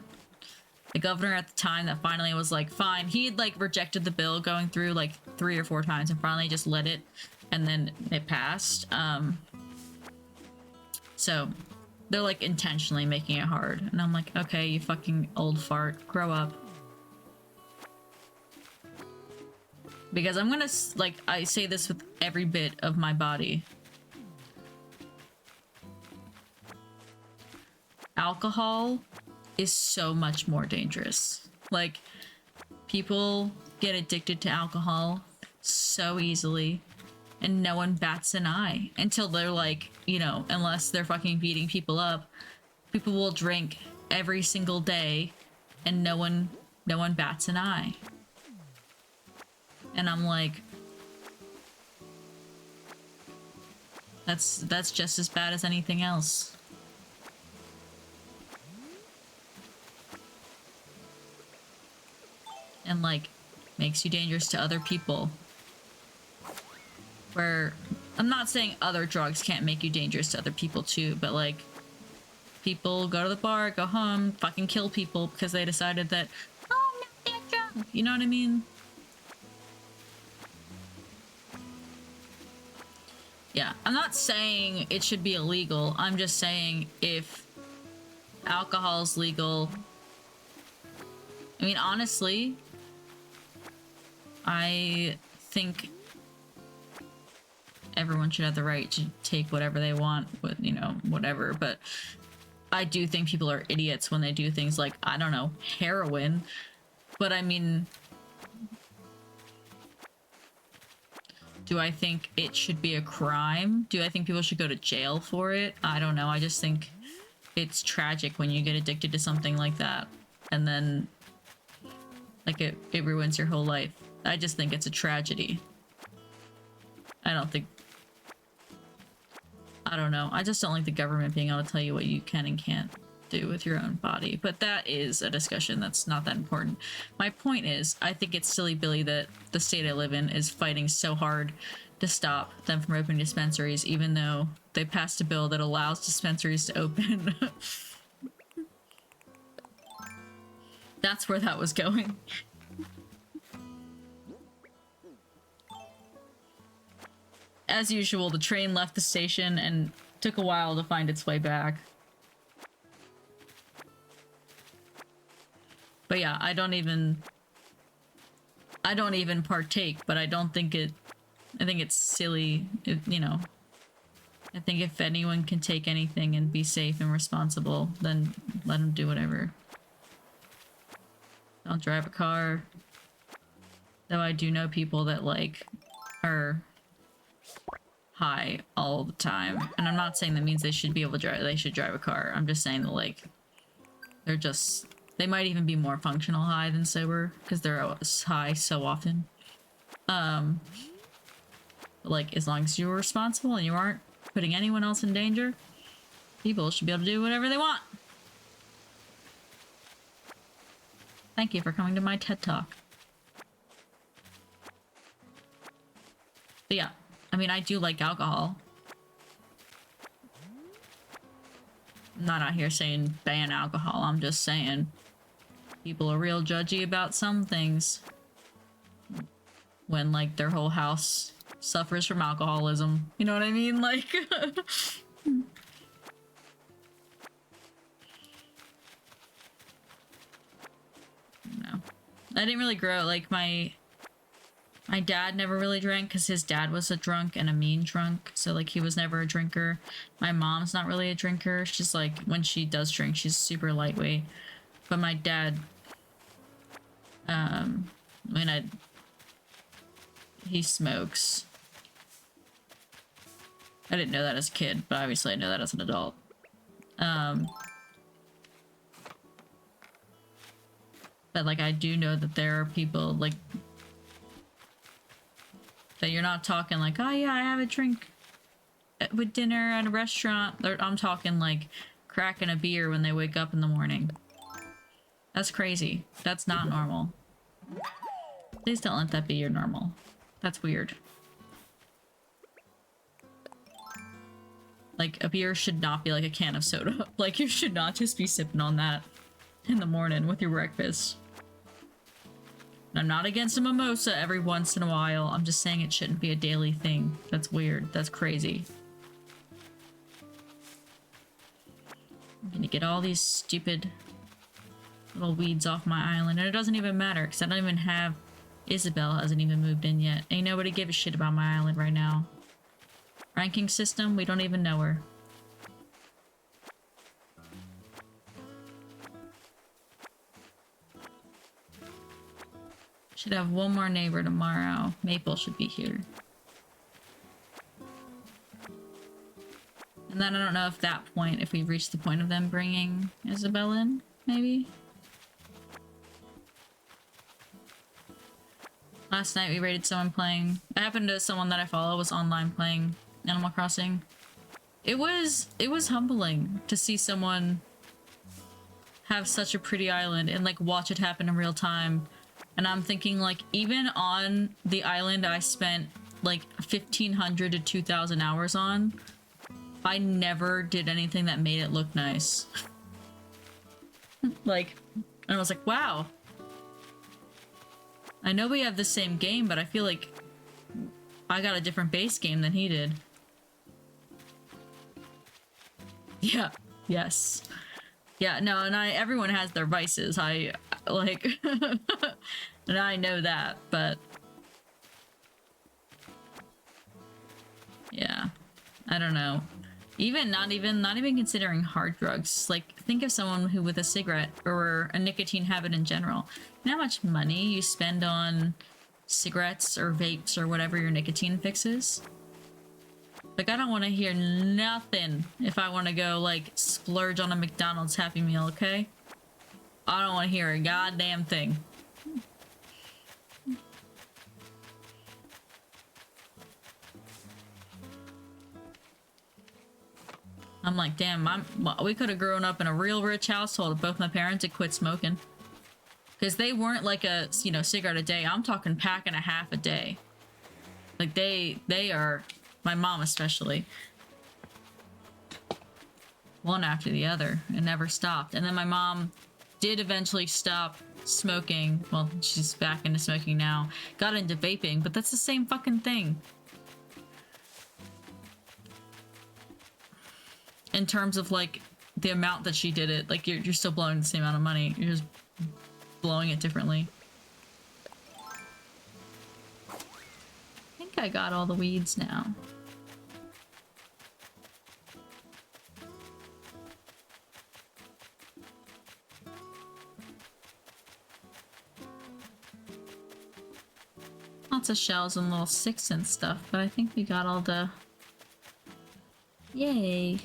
governor at the time that finally was like, fine, he had like rejected the bill going through like 3 or 4 times and finally just let it, and then it passed. So they're like intentionally making it hard, and I'm like, okay, you fucking old fart, grow up. Because I'm gonna, like, I say this with every bit of my body. Alcohol is so much more dangerous. Like, people get addicted to alcohol so easily, and no one bats an eye until they're like, you know, unless they're fucking beating people up. People will drink every single day, and no one bats an eye. And I'm like, that's just as bad as anything else. And like, makes you dangerous to other people. Where, I'm not saying other drugs can't make you dangerous to other people too, but like, people go to the bar, go home, fucking kill people because they decided that, oh, I'm not that drunk. You know what I mean? Yeah, I'm not saying it should be illegal. I'm just saying if alcohol is legal... I mean, honestly, I think everyone should have the right to take whatever they want with, you know, whatever, but I do think people are idiots when they do things like, I don't know, heroin. But I mean... Do I think it should be a crime? Do I think people should go to jail for it? I don't know. I just think it's tragic when you get addicted to something like that. And then, like, it ruins your whole life. I just think it's a tragedy. I don't know. I just don't like the government being able to tell you what you can and can't do with your own body. But that is a discussion that's not that important. My point is, I think it's silly Billy that the state I live in is fighting so hard to stop them from opening dispensaries, even though they passed a bill that allows dispensaries to open. That's where that was going. As usual, the train left the station and took a while to find its way back. But yeah, I don't even partake, but I don't think I think it's silly, you know. I think if anyone can take anything and be safe and responsible, then let them do whatever. Don't drive a car. Though I do know people that, like, are high all the time. And I'm not saying that means they should be able to drive, they should drive a car. I'm just saying that, like, they're just... They might even be more functional high than sober, because they're high so often. Like, as long as you're responsible and you aren't putting anyone else in danger, people should be able to do whatever they want. Thank you for coming to my TED Talk. But yeah, I mean, I do like alcohol. I'm not out here saying ban alcohol, I'm just saying people are real judgy about some things. When, like, their whole house suffers from alcoholism. You know what I mean? Like... No. I didn't really grow, like, my My dad never really drank because his dad was a drunk and a mean drunk. So, like, he was never a drinker. My mom's not really a drinker. She's, like, when she does drink, she's super lightweight. But my dad, I mean, he smokes. I didn't know that as a kid, but obviously I know that as an adult. But, like, I do know that there are people, like, that you're not talking like, oh yeah, I have a drink with dinner at a restaurant. I'm talking like cracking a beer when they wake up in the morning. That's crazy. That's not normal. Please don't let that be your normal. That's weird. Like, a beer should not be like a can of soda. Like, you should not just be sipping on that in the morning with your breakfast. I'm not against a mimosa every once in a while. I'm just saying it shouldn't be a daily thing. That's weird. That's crazy. I'm gonna get all these stupid little weeds off my island. And it doesn't even matter because I don't even have... Isabel hasn't even moved in yet. Ain't nobody give a shit about my island right now. Ranking system, we don't even know her. Should have one more neighbor tomorrow. Maple should be here. And then I don't know if that point, if we've reached the point of them bringing Isabel in, maybe? Last night we raided someone playing... I happened to someone that I follow was online playing Animal Crossing. It was humbling to see someone have such a pretty island and like watch it happen in real time. And I'm thinking, like, even on the island I spent, like, 1,500 to 2,000 hours on, I never did anything that made it look nice. Like, and I was like, wow. I know we have the same game, but I feel like I got a different base game than he did. Yeah. Yes. Yeah, no, and everyone has their vices. Like, and I know that, but yeah, I don't know. Not even considering hard drugs. Like, think of someone who with a cigarette or a nicotine habit in general. You know how much money you spend on cigarettes or vapes or whatever your nicotine fix is? Like, I don't want to hear nothing if I want to go, like, splurge on a McDonald's Happy Meal, okay? I don't want to hear a goddamn thing. I'm like, damn, we could have grown up in a real rich household if both my parents had quit smoking. Because they weren't like a, you know, cigarette a day. I'm talking pack and a half a day. Like, they are, my mom especially. One after the other. It never stopped. And then my mom did eventually stop smoking. Well, she's back into smoking now. Got into vaping, but that's the same fucking thing. In terms of, like, the amount that she did it. Like, you're still blowing the same amount of money. You're just blowing it differently. I think I got all the weeds now. Lots of shells and little sticks and stuff, but I think we got all the... Yay!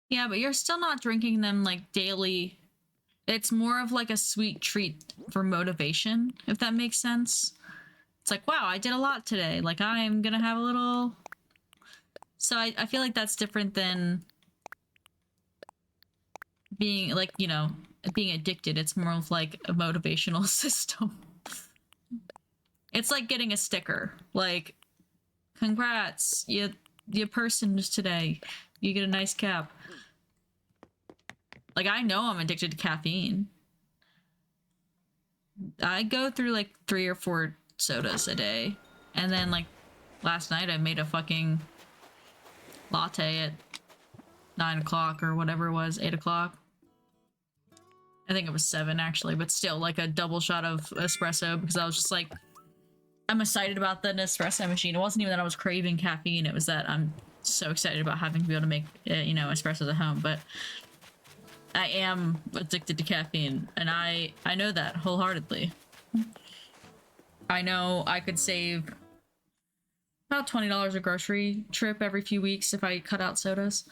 Yeah, but you're still not drinking them, like, daily. It's more of, like, a sweet treat for motivation, if that makes sense. It's like, wow, I did a lot today. Like, I'm gonna have a little... So I feel like that's different than being, like, you know, being addicted. It's more of, like, a motivational system. It's like getting a sticker. Like, congrats, you personed today. You get a nice cap. Like, I know I'm addicted to caffeine. I go through like 3 or 4 sodas a day. And then like last night I made a fucking latte at 9 o'clock or whatever it was, 8 o'clock. I think it was 7 actually, but still like a double shot of espresso because I was just like, I'm excited about the Nespresso machine. It wasn't even that I was craving caffeine. It was that I'm so excited about having to be able to make, you know, espressos at home. But I am addicted to caffeine, and I know that wholeheartedly. I know I could save about $20 a grocery trip every few weeks if I cut out sodas.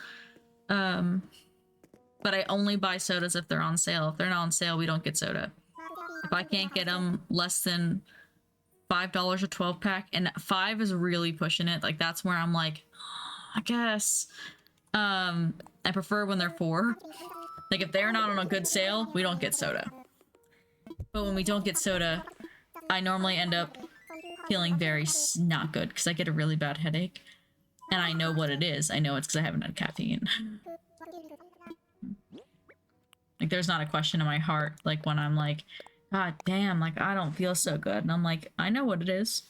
But I only buy sodas if they're on sale. If they're not on sale, we don't get soda. If I can't get them less than $5 a 12 pack, and 5 is really pushing it, like that's where I'm like, I guess. I prefer when they're 4. Like if they're not on a good sale, we don't get soda. But when we don't get soda, I normally end up feeling very not good because I get a really bad headache. And I know what it is. I know it's because I haven't had caffeine. Like there's not a question in my heart like when I'm like, God damn, like I don't feel so good. And I'm like, I know what it is.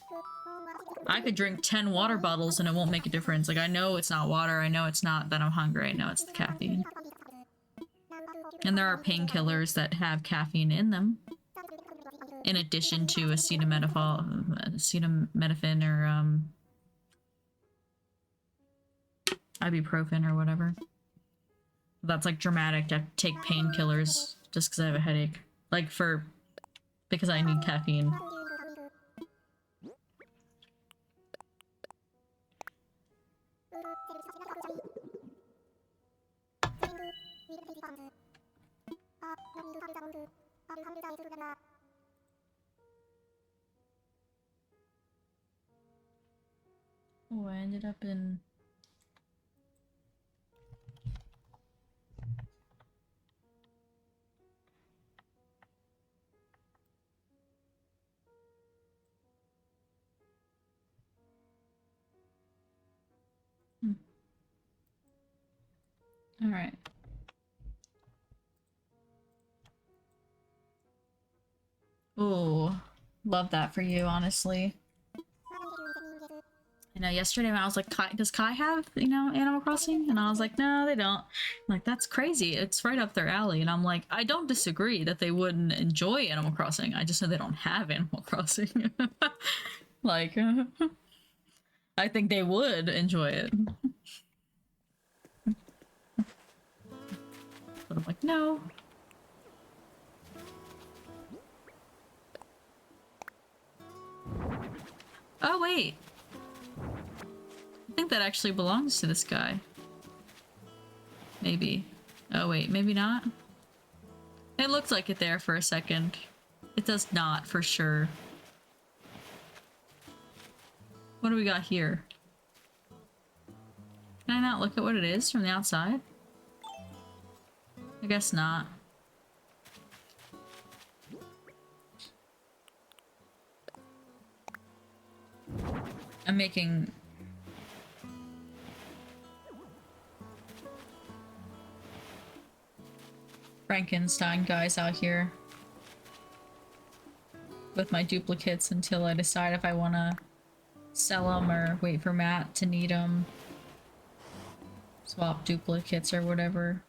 I could drink 10 water bottles and it won't make a difference. Like I know it's not water. I know it's not that I'm hungry. I know it's the caffeine. And there are painkillers that have caffeine in them. In addition to acetaminophen or ibuprofen or whatever. That's like dramatic to take painkillers just because I have a headache. Like because I need caffeine. Oh, I ended up in... All right. Oh, love that for you, honestly. You know, yesterday when I was like, does Kai have, you know, Animal Crossing? And I was like, no, they don't. I'm like, that's crazy. It's right up their alley. And I'm like, I don't disagree that they wouldn't enjoy Animal Crossing. I just know they don't have Animal Crossing. Like, I think they would enjoy it. But I'm like, no. Oh, wait. I think that actually belongs to this guy. Maybe. Oh, wait, maybe not? It looked like it there for a second. It does not, for sure. What do we got here? Can I not look at what it is from the outside? I guess not. I'm making... Frankenstein guys out here. With my duplicates until I decide if I want to sell them or wait for Matt to need them. Swap duplicates or whatever.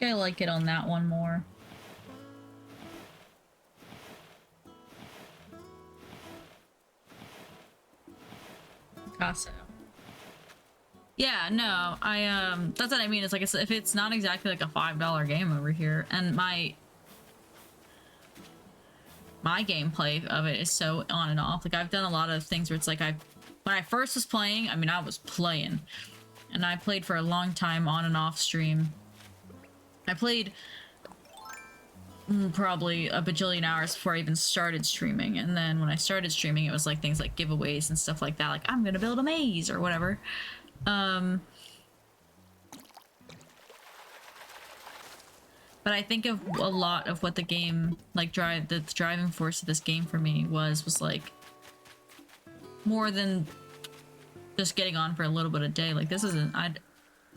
I like it on that one more. Picasso. Yeah, no, that's what I mean. It's like, if it's not exactly like a $5 game over here, and my gameplay of it is so on and off. Like, I've done a lot of things where it's like, when I first was playing, I mean, I was playing, and I played for a long time on and off stream. I played probably a bajillion hours before I even started streaming, and then when I started streaming, it was like things like giveaways and stuff like that, like I'm gonna build a maze or whatever. But I think of a lot of what the game, like the driving force of this game for me was like, more than just getting on for a little bit a day. Like, this isn't...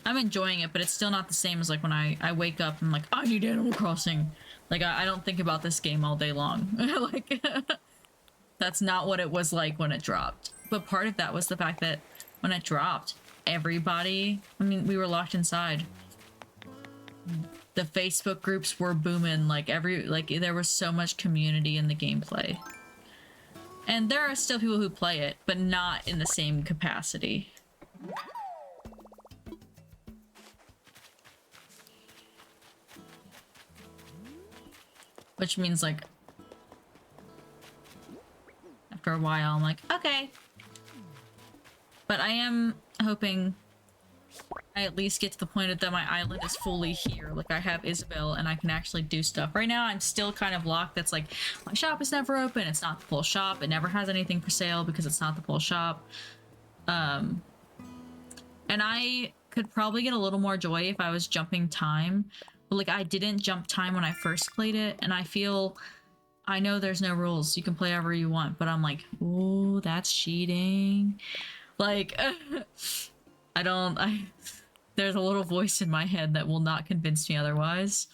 I'm enjoying it, but it's still not the same as, like, when I wake up and I'm like, I need Animal Crossing. Like, I don't think about this game all day long. Like, that's not what it was like when it dropped. But part of that was the fact that when it dropped, everybody... I mean, we were locked inside. The Facebook groups were booming. Like, there was so much community in the gameplay. And there are still people who play it, but not in the same capacity. Which means, like, after a while, I'm like, okay. But I am hoping I at least get to the point that my island is fully here. Like, I have Isabel and I can actually do stuff. Right now, I'm still kind of locked. That's like, my shop is never open. It's not the full shop. It never has anything for sale because it's not the full shop. And I could probably get a little more joy if I was jumping time. But, like, I didn't jump time when I first played it. And I know there's no rules. You can play however you want. But I'm like, ooh, that's cheating. Like, there's a little voice in my head that will not convince me otherwise.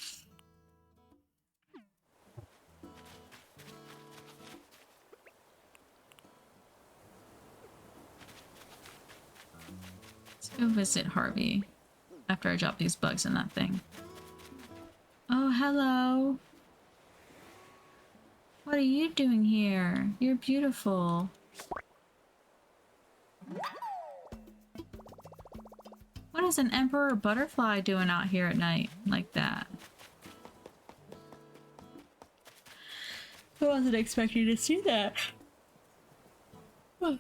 Let's go visit Harvey after I drop these bugs in that thing. Oh, hello. What are you doing here? You're beautiful. What is an emperor butterfly doing out here at night like that? I wasn't expecting to see that. I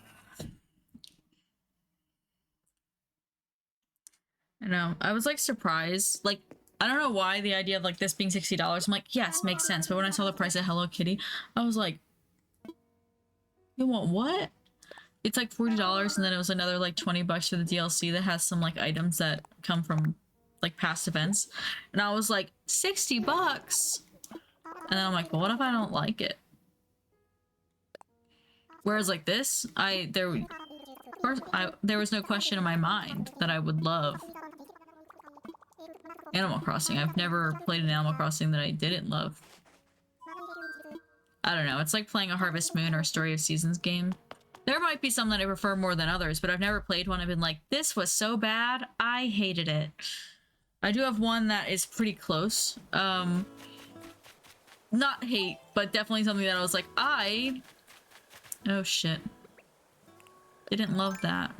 know. I was like surprised. Like, I don't know why the idea of like this being $60. I'm like, yes, makes sense. But when I saw the price of Hello Kitty, I was like, you want what? It's like $40, and then it was another like $20 for the DLC that has some like items that come from like past events. And I was like, $60? And then I'm like, well, what if I don't like it? Whereas like this, there was no question in my mind that I would love Animal Crossing. I've never played an Animal Crossing that I didn't love. I don't know, it's like playing a Harvest Moon or Story of Seasons game. There might be some that I prefer more than others, but I've never played one I've been like, this was so bad, I hated it. I do have one that is pretty close. Not hate, but definitely something that I was like, oh shit. Didn't love that.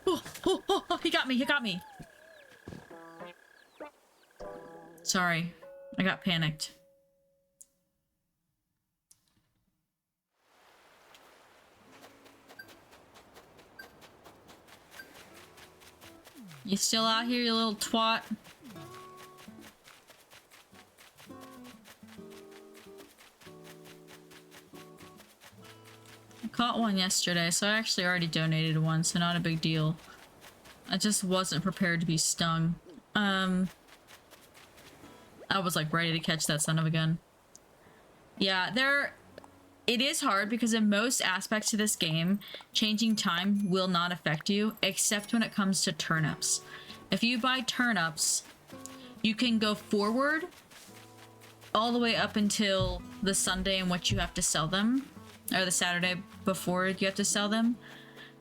Oh, he got me. Sorry, I got panicked. You still out here, you little twat? I caught one yesterday, so I actually already donated one, so not a big deal. I just wasn't prepared to be stung. I was like ready to catch that son of a gun. Yeah, it is hard because in most aspects of this game, changing time will not affect you, except when it comes to turnips. If you buy turnips, you can go forward all the way up until the Sunday in which you have to sell them, or the Saturday before you have to sell them.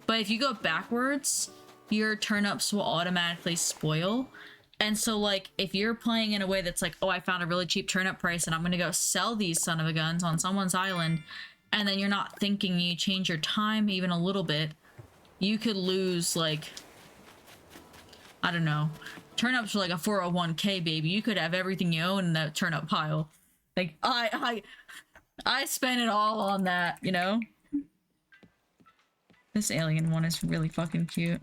But if you go backwards, your turnips will automatically spoil. And so, like, if you're playing in a way that's like, oh, I found a really cheap turnip price and I'm gonna go sell these son of a guns on someone's island, and then you're not thinking, you change your time even a little bit, you could lose, like, I don't know, turnips are like a 401k, baby. You could have everything you own in that turnip pile. Like, I spent it all on that, you know? This alien one is really fucking cute.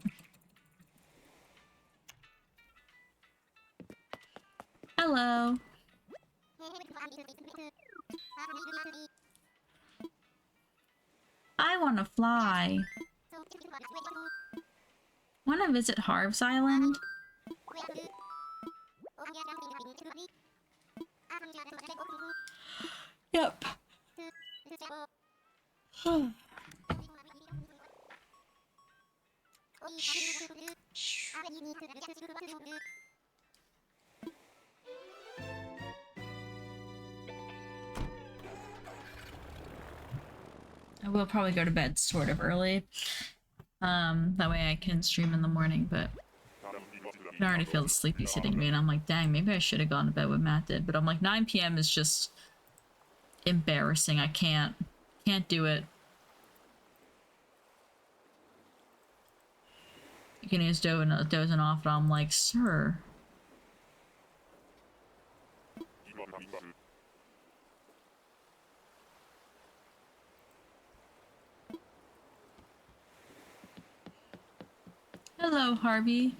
Hello. I want to fly. Want to visit Harv's Island? Yep. I will probably go to bed sort of early. That way I can stream in the morning, but I can already feel the sleepy sitting me, and I'm like, dang, maybe I should have gone to bed when Matt did. But I'm like, 9 p.m. is just embarrassing. I can't do it. You can use dozing off, and I'm like, sir. Hello, Harvey.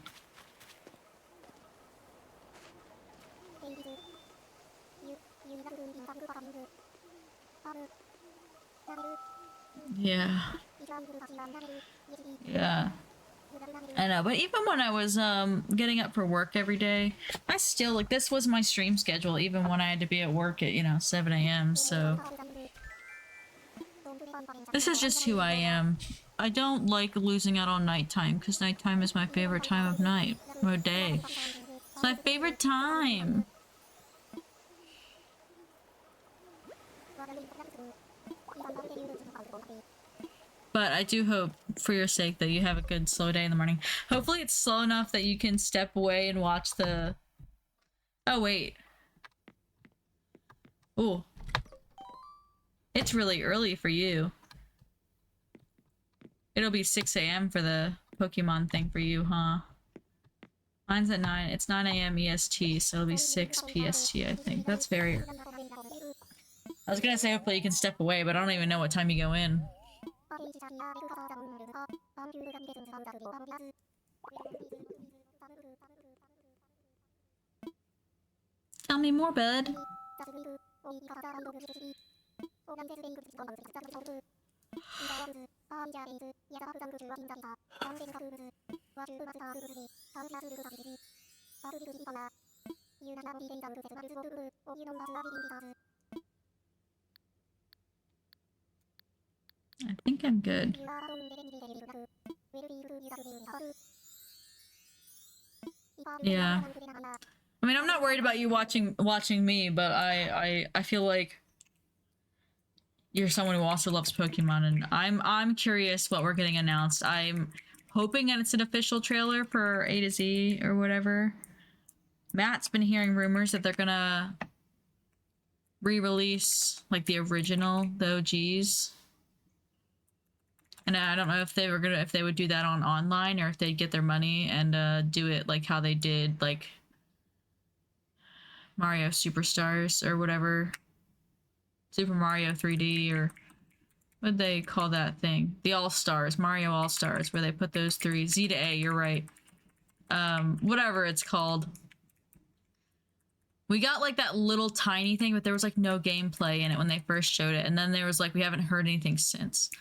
Yeah. Yeah. I know, but even when I was getting up for work every day, I still like this was my stream schedule even when I had to be at work at, 7 a.m. So this is just who I am. I don't like losing out on nighttime because nighttime is my favorite time of night or day. It's my favorite time. But I do hope, for your sake, that you have a good slow day in the morning. Hopefully it's slow enough that you can step away and watch the... Oh, wait. Ooh. It's really early for you. It'll be 6 a.m. for the Pokemon thing for you, huh? Mine's at 9. It's 9 a.m. EST, so it'll be 6 PST, I think. That's very early. I was gonna say hopefully you can step away, but I don't even know what time you go in. Tell me more, bud. I think I'm good. Yeah. I mean, I'm not worried about you watching me, but I feel like you're someone who also loves Pokemon, and I'm curious what we're getting announced. I'm hoping that it's an official trailer for A to Z or whatever. Matt's been hearing rumors that they're gonna re-release like the original, the OGs. And I don't know if they would do that on online or if they'd get their money and do it like how they did like Mario Superstars or whatever. Super Mario 3D or what'd they call that thing? The All-Stars, Mario All-Stars, where they put those three, Z to A, you're right. Whatever it's called. We got like that little tiny thing, but there was like no gameplay in it when they first showed it. And then there was like, we haven't heard anything since.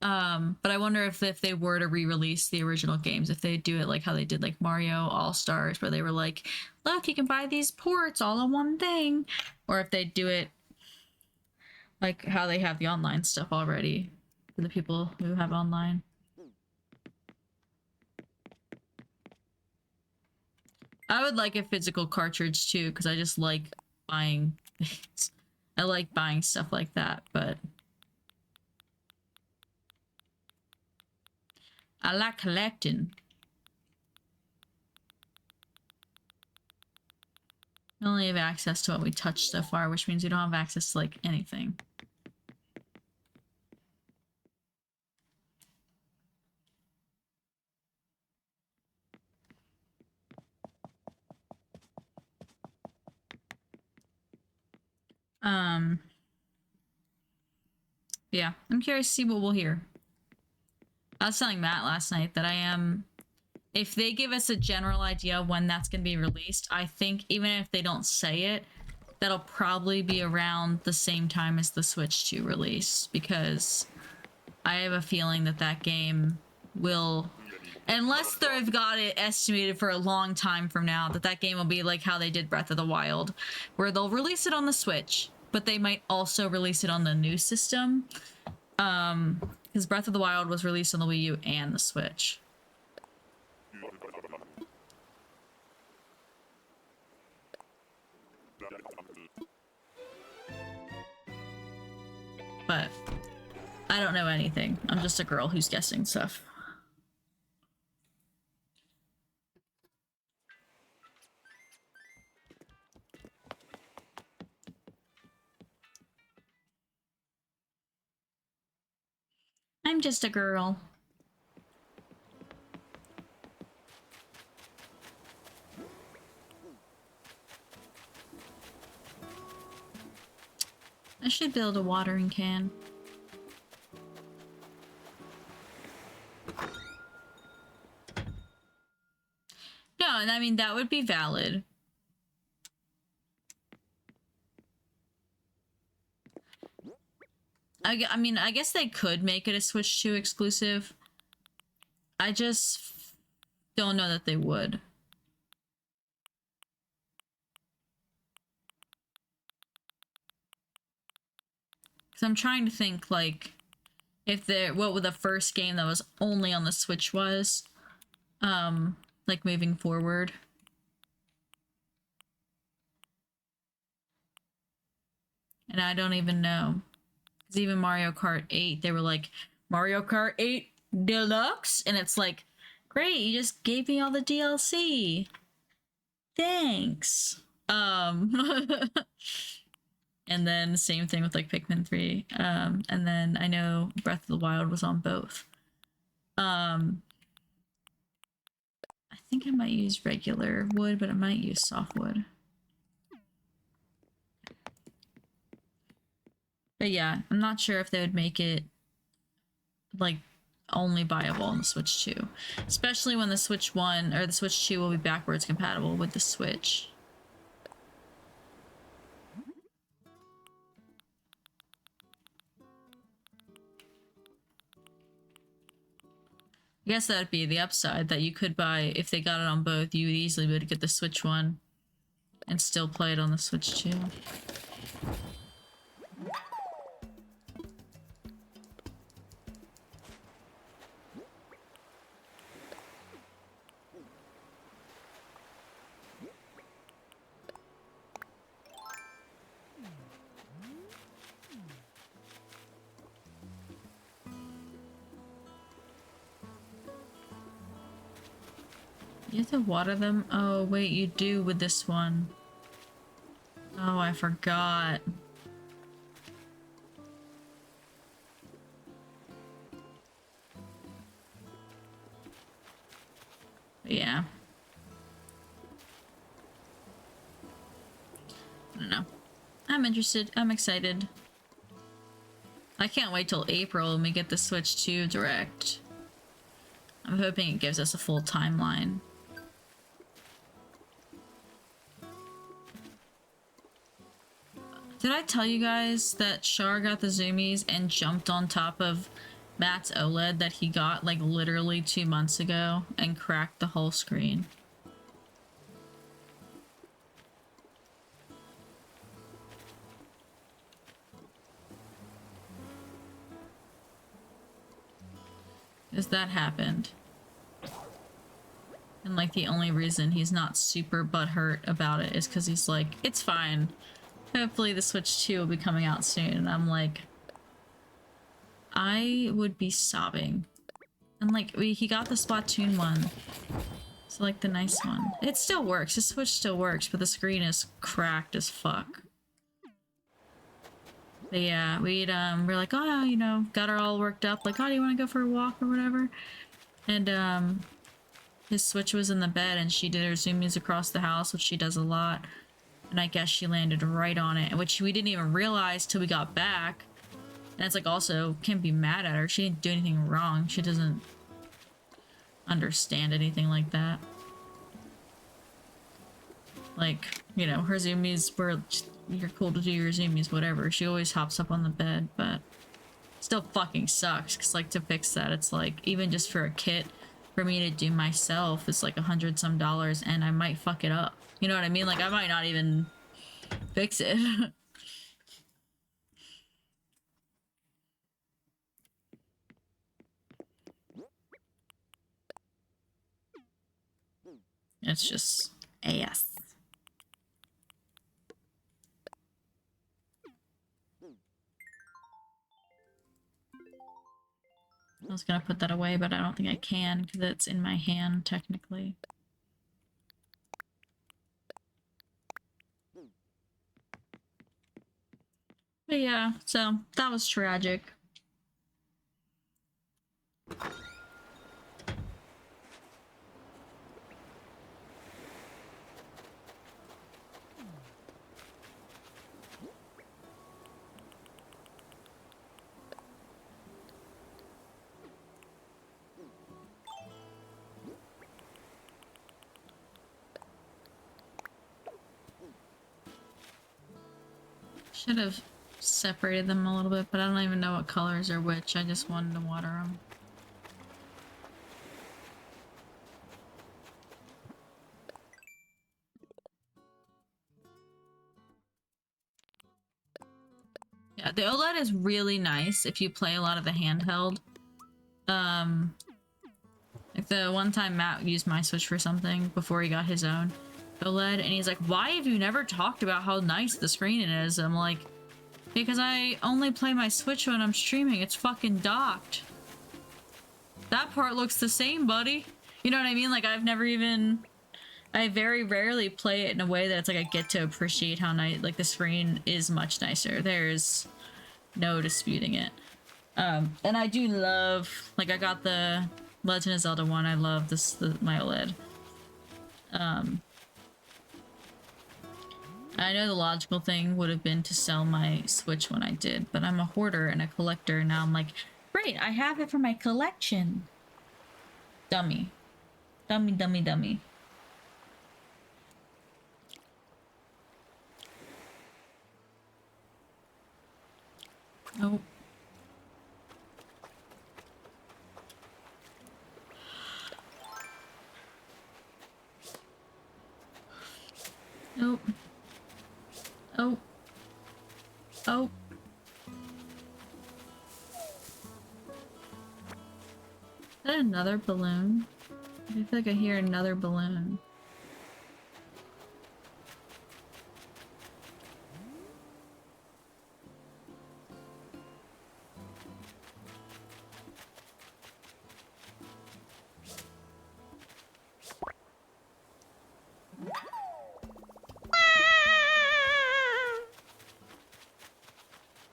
But I wonder if they were to re-release the original games, if they do it like how they did like Mario All-Stars, where they were like, look, you can buy these ports all in one thing. Or if they do it like how they have the online stuff already for the people who have online. I would like a physical cartridge too, because I just like buying things. I like buying stuff like that, but I like collecting. We only have access to what we touched so far, which means we don't have access to like anything. Yeah, I'm curious to see what we'll hear. I was telling Matt last night that if they give us a general idea of when that's going to be released, I think even if they don't say it, that'll probably be around the same time as the Switch 2 release, because I have a feeling that game will... Unless they've got it estimated for a long time from now that game will be like how they did Breath of the Wild, where they'll release it on the Switch, but they might also release it on the new system. Because Breath of the Wild was released on the Wii U and the Switch. But I don't know anything. I'm just a girl who's guessing stuff. I'm just a girl. I should build a watering can. No, and I mean, that would be valid. I mean, I guess they could make it a Switch 2 exclusive. I just don't know that they would. Because I'm trying to think, like, if what would the first game that was only on the Switch was, like, moving forward. And I don't even know. Because even Mario Kart 8, they were like, Mario Kart 8 Deluxe? And it's like, great, you just gave me all the DLC. Thanks. And then same thing with like Pikmin 3. And then I know Breath of the Wild was on both. I think I might use regular wood, but I might use softwood. But yeah, I'm not sure if they would make it like only buyable on the Switch 2. Especially when the Switch 1 or the Switch 2 will be backwards compatible with the Switch. I guess that would be the upside, that you could buy, if they got it on both, you would easily be able to get the Switch 1 and still play it on the Switch 2. You have to water them? Oh, wait, you do with this one. Oh, I forgot. Yeah. I don't know. I'm interested. I'm excited. I can't wait till April when we get the Switch 2 Direct. I'm hoping it gives us a full timeline. Did I tell you guys that Char got the zoomies and jumped on top of Matt's OLED that he got like literally 2 months ago and cracked the whole screen? Because that happened. And like the only reason he's not super butthurt about it is because he's like, it's fine. Hopefully the Switch 2 will be coming out soon. And I'm like, I would be sobbing. And like, he got the Splatoon one. So like the nice one. It still works. The Switch still works, but the screen is cracked as fuck. But yeah, we're like, oh, you know, got her all worked up. Like, oh, do you want to go for a walk or whatever? And his Switch was in the bed and she did her zoomies across the house, which she does a lot. And I guess she landed right on it, which we didn't even realize till we got back. And it's like, also, can't be mad at her. She didn't do anything wrong. She doesn't understand anything like that. Like, you know, her zoomies were, you're cool to do your zoomies, whatever. She always hops up on the bed, but still fucking sucks. Because, like, to fix that, it's like, even just for a kit, for me to do myself is like $100 some, and I might fuck it up. You know what I mean? Like I might not even fix it. It's just AS. I was gonna put that away, but I don't think I can because it's in my hand technically. But yeah, so that was tragic. Should have separated them a little bit, but I don't even know what colors are which. I just wanted to water them. Yeah, the OLED is really nice if you play a lot of the handheld. Like the one time Matt used my Switch for something before he got his own OLED, and he's like, "Why have you never talked about how nice the screen is?" I'm like, because I only play my Switch when I'm streaming. It's fucking docked. That part looks the same, buddy. You know what I mean? Like, I very rarely play it in a way that it's like I get to appreciate how nice, like, the screen is much nicer. There's no disputing it. And I do love, like, I got the Legend of Zelda one. I love my OLED. I know the logical thing would have been to sell my Switch when I did, but I'm a hoarder and a collector, and now I'm like, great, I have it for my collection. Dummy. Dummy, dummy, dummy. Oh. Oh. Oh. Oh. Is that another balloon? I feel like I hear another balloon.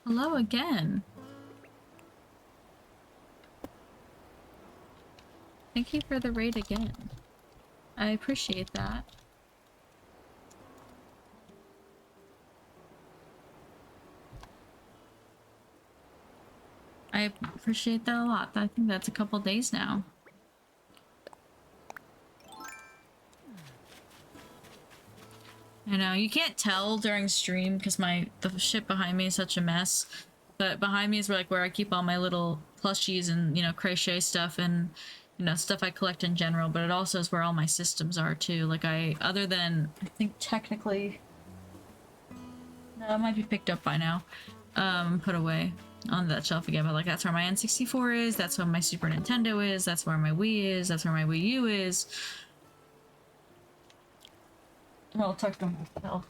Hello again. Thank you for the raid again. I appreciate that. I appreciate that a lot. I think that's a couple days now. I know, you can't tell during stream because the shit behind me is such a mess. But behind me is where I keep all my little plushies and, you know, crochet stuff and, you know, stuff I collect in general. But it also is where all my systems are too. Like other than, I think technically, no, it might be picked up by now. Put away on that shelf again. But like that's where my N64 is. That's where my Super Nintendo is. That's where my Wii is. That's where my Wii U is. Well, tucked them myself.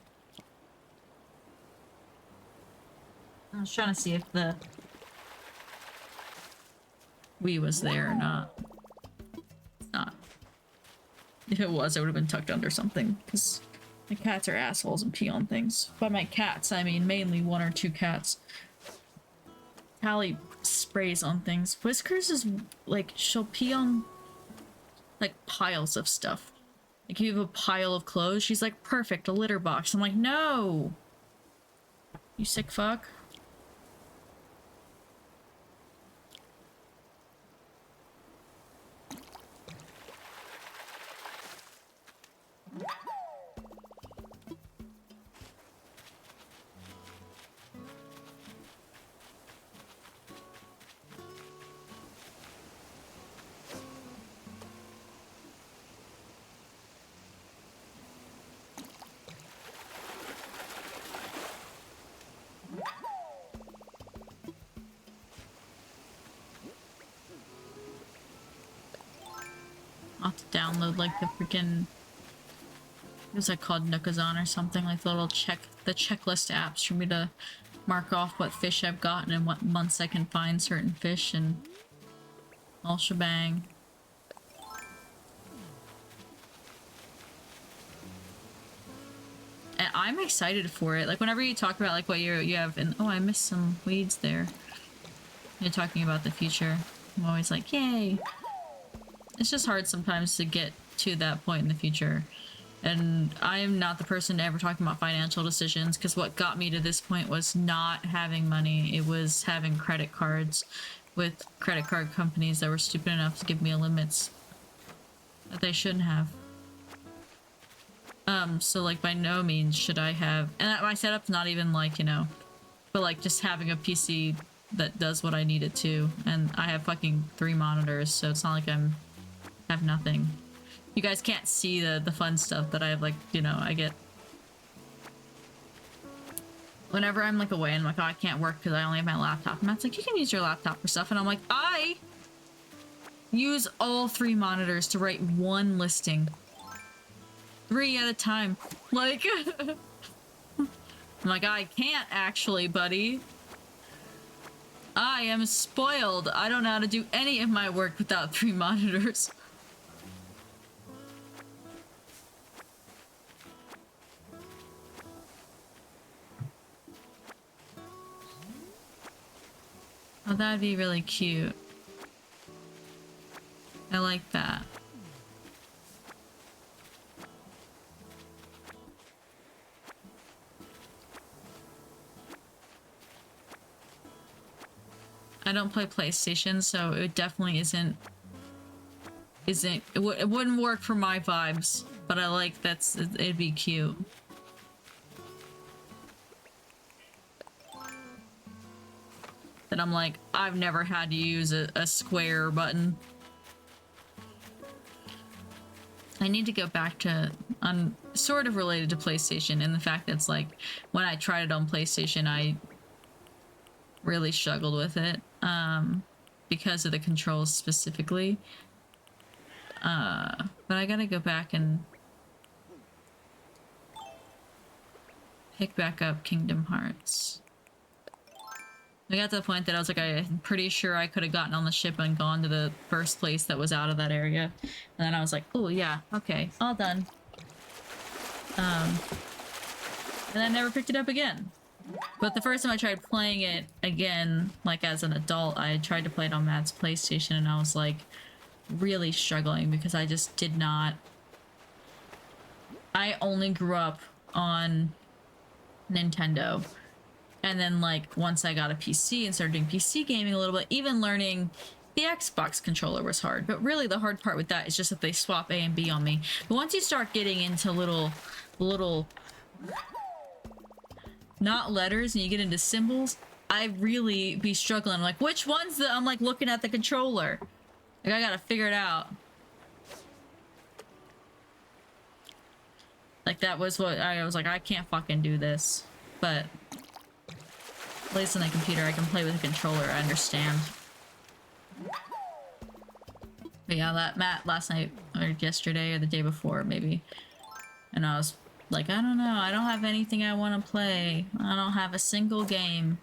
I was trying to see if the Wii was there or not. It's not. If it was, it would have been tucked under something, because my cats are assholes and pee on things. By my cats, I mean mainly one or two cats. Callie sprays on things. Whiskers is, like, she'll pee on, like, piles of stuff. Like, you have a pile of clothes, she's like, perfect, a litter box. I'm like, no! You sick fuck. download like the freaking, what's that called, Nookazon or something, like the little checklist apps for me to mark off what fish I've gotten and what months I can find certain fish and all shebang. And I'm excited for it. Like whenever you talk about like what you have, and oh, I missed some weeds there. You're talking about the future. I'm always like, yay. It's just hard sometimes to get to that point in the future. And I am not the person to ever talking about financial decisions, because what got me to this point was not having money. It was having credit cards with credit card companies that were stupid enough to give me limits that they shouldn't have. So like by no means should I have, and my setup's not even like, you know, but like just having a PC that does what I need it to, and I have fucking 3 monitors, so it's not like have nothing. You guys can't see the fun stuff that I have, like, you know, I get. Whenever I'm like away and I'm like, oh, I can't work because I only have my laptop. And Matt's like, you can use your laptop for stuff. And I'm like, I use all 3 monitors to write 1 listing. 3 at a time. Like, I'm like, I can't actually, buddy. I am spoiled. I don't know how to do any of my work without 3 monitors. Oh, that'd be really cute. I like that. I don't play PlayStation, so it definitely isn't it wouldn't work for my vibes, but I like it'd be cute. That I'm like, I've never had to use a square button. I need to go back to, sort of related to PlayStation, and the fact that it's like, when I tried it on PlayStation, I really struggled with it, because of the controls specifically. But I gotta go back and pick back up Kingdom Hearts. I got to the point that I was like, I'm pretty sure I could have gotten on the ship and gone to the first place that was out of that area. And then I was like, oh yeah, okay, all done. And I never picked it up again. But the first time I tried playing it again, like as an adult, I tried to play it on Matt's PlayStation, and I was like really struggling because I just did not... I only grew up on Nintendo. And then, like, once I got a PC and started doing PC gaming a little bit, even learning the Xbox controller was hard. But really, the hard part with that is just that they swap A and B on me. But once you start getting into little not letters and you get into symbols, I really be struggling. I'm like, which one's the... I'm, like, looking at the controller. Like, I gotta figure it out. Like, that was what... I was like, I can't fucking do this. But... at least on the computer, I can play with a controller, I understand. But yeah, that Matt last night, or yesterday, or the day before, maybe. And I was like, I don't know, I don't have anything I want to play. I don't have a single game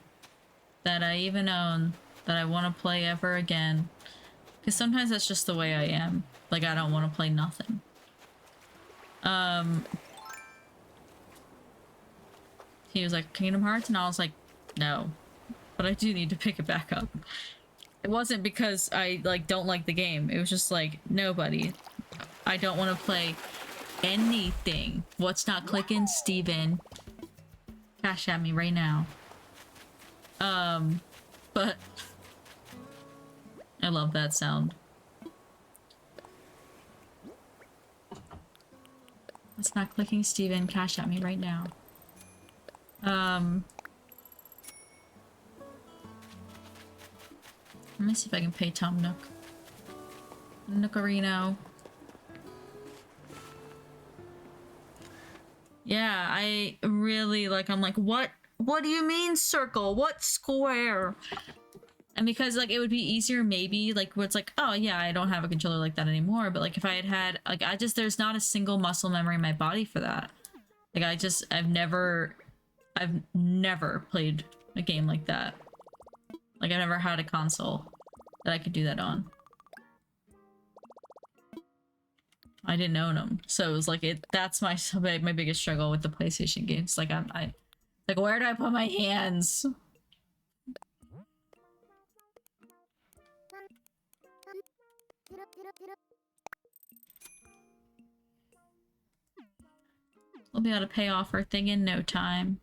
that I even own that I want to play ever again. Because sometimes that's just the way I am. Like, I don't want to play nothing. He was like, Kingdom Hearts? And I was like, no, but I do need to pick it back up. It wasn't because I, like, don't like the game. It was just like, nobody. I don't want to play anything. What's not clicking, Steven? Cash at me right now. But I love that sound. What's not clicking, Steven? Cash at me right now. Let me see if I can pay Tom Nook. Nookarino. Yeah, I really, like, I'm like, what do you mean circle? What square? And because like it would be easier maybe like where it's like, oh yeah, I don't have a controller like that anymore, but like if I had like there's not a single muscle memory in my body for that. Like I've never played a game like that. Like I've never had a console that I could do that on. I didn't own them, so it was like that's my biggest struggle with the PlayStation games. Like I like where do I put my hands? We'll be able to pay off our thing in no time.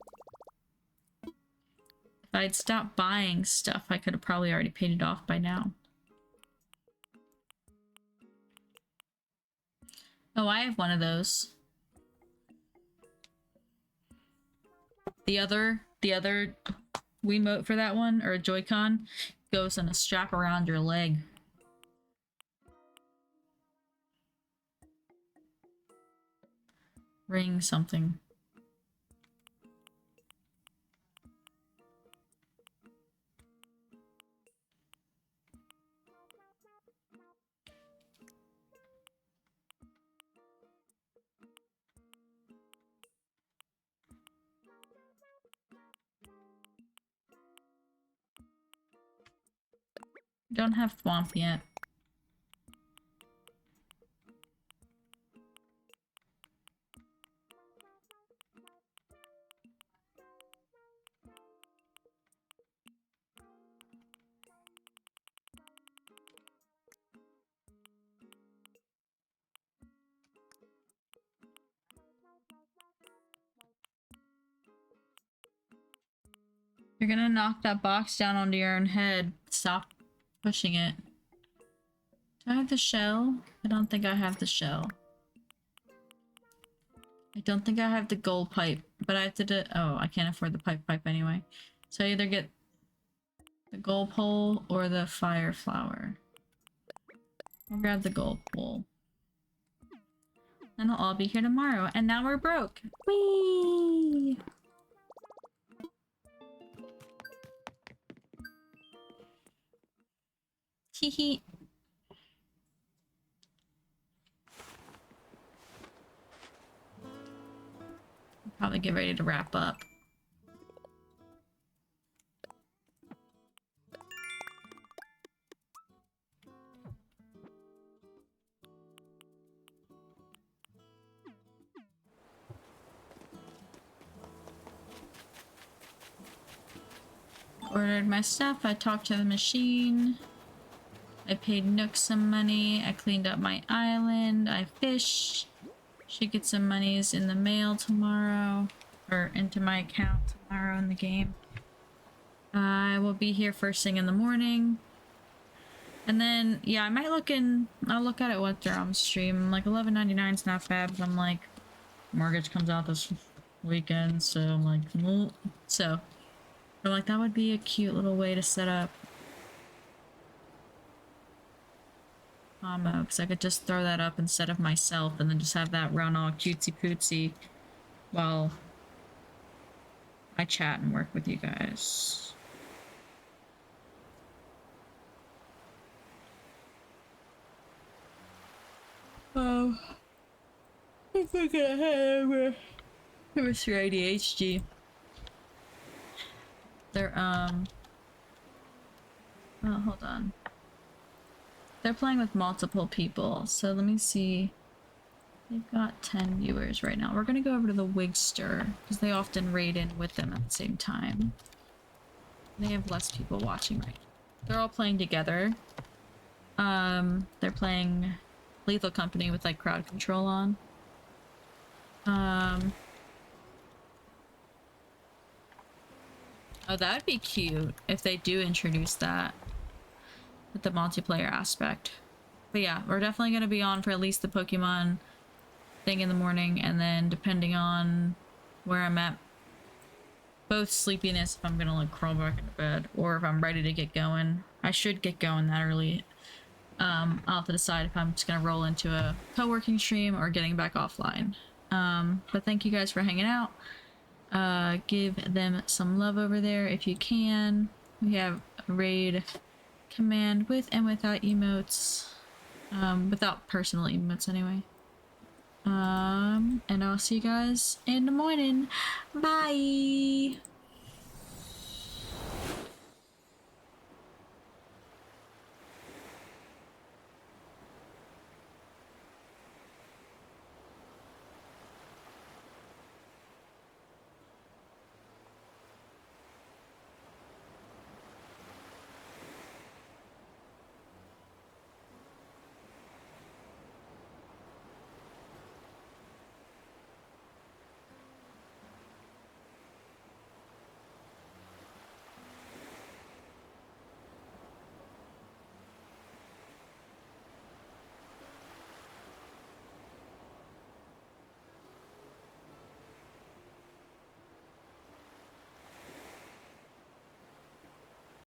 If I'd stopped buying stuff, I could have probably already paid it off by now. Oh, I have one of those. The other Wiimote for that one, or a Joy-Con, goes in a strap around your leg. Ring something. Don't have Thwomp yet. You're gonna knock that box down onto your own head. Stop pushing it. Do I have the shell? I don't think I have the shell. I don't think I have the gold pipe, but I have to do- oh, I can't afford the pipe anyway. So I either get the gold pole or the fire flower. I'll grab the gold pole. And I'll all be here tomorrow. And now we're broke. Whee! Hee hee. Probably get ready to wrap up. Ordered my stuff, I talked to the machine. I paid Nook some money, I cleaned up my island, I fished. Should get some monies in the mail tomorrow, or into my account tomorrow in the game. I will be here first thing in the morning. And then, yeah, I might I'll look at it once they're on stream. Like, $11.99 is not bad, but I'm like, mortgage comes out this weekend, so I'm like, well, so. I'm like, that would be a cute little way to set up combo, because I could just throw that up instead of myself and then just have that run all cutesy pootsy while I chat and work with you guys. Oh, I think I have it was for ADHD. They're oh, hold on. They're playing with multiple people, so let me see. They've got 10 viewers right now. We're gonna go over to the Wigster, because they often raid in with them at the same time. They have less people watching right now. They're all playing together. They're playing Lethal Company with like crowd control on. Oh, that'd be cute if they do introduce that with the multiplayer aspect. But yeah, we're definitely going to be on for at least the Pokemon thing in the morning, and then depending on where I'm at, both sleepiness if I'm going to like crawl back into bed, or if I'm ready to get going. I should get going that early. I'll have to decide if I'm just going to roll into a co-working stream or getting back offline. But thank you guys for hanging out. Give them some love over there if you can. We have a raid command with and without emotes. Without personal emotes anyway. And I'll see you guys in the morning. Bye!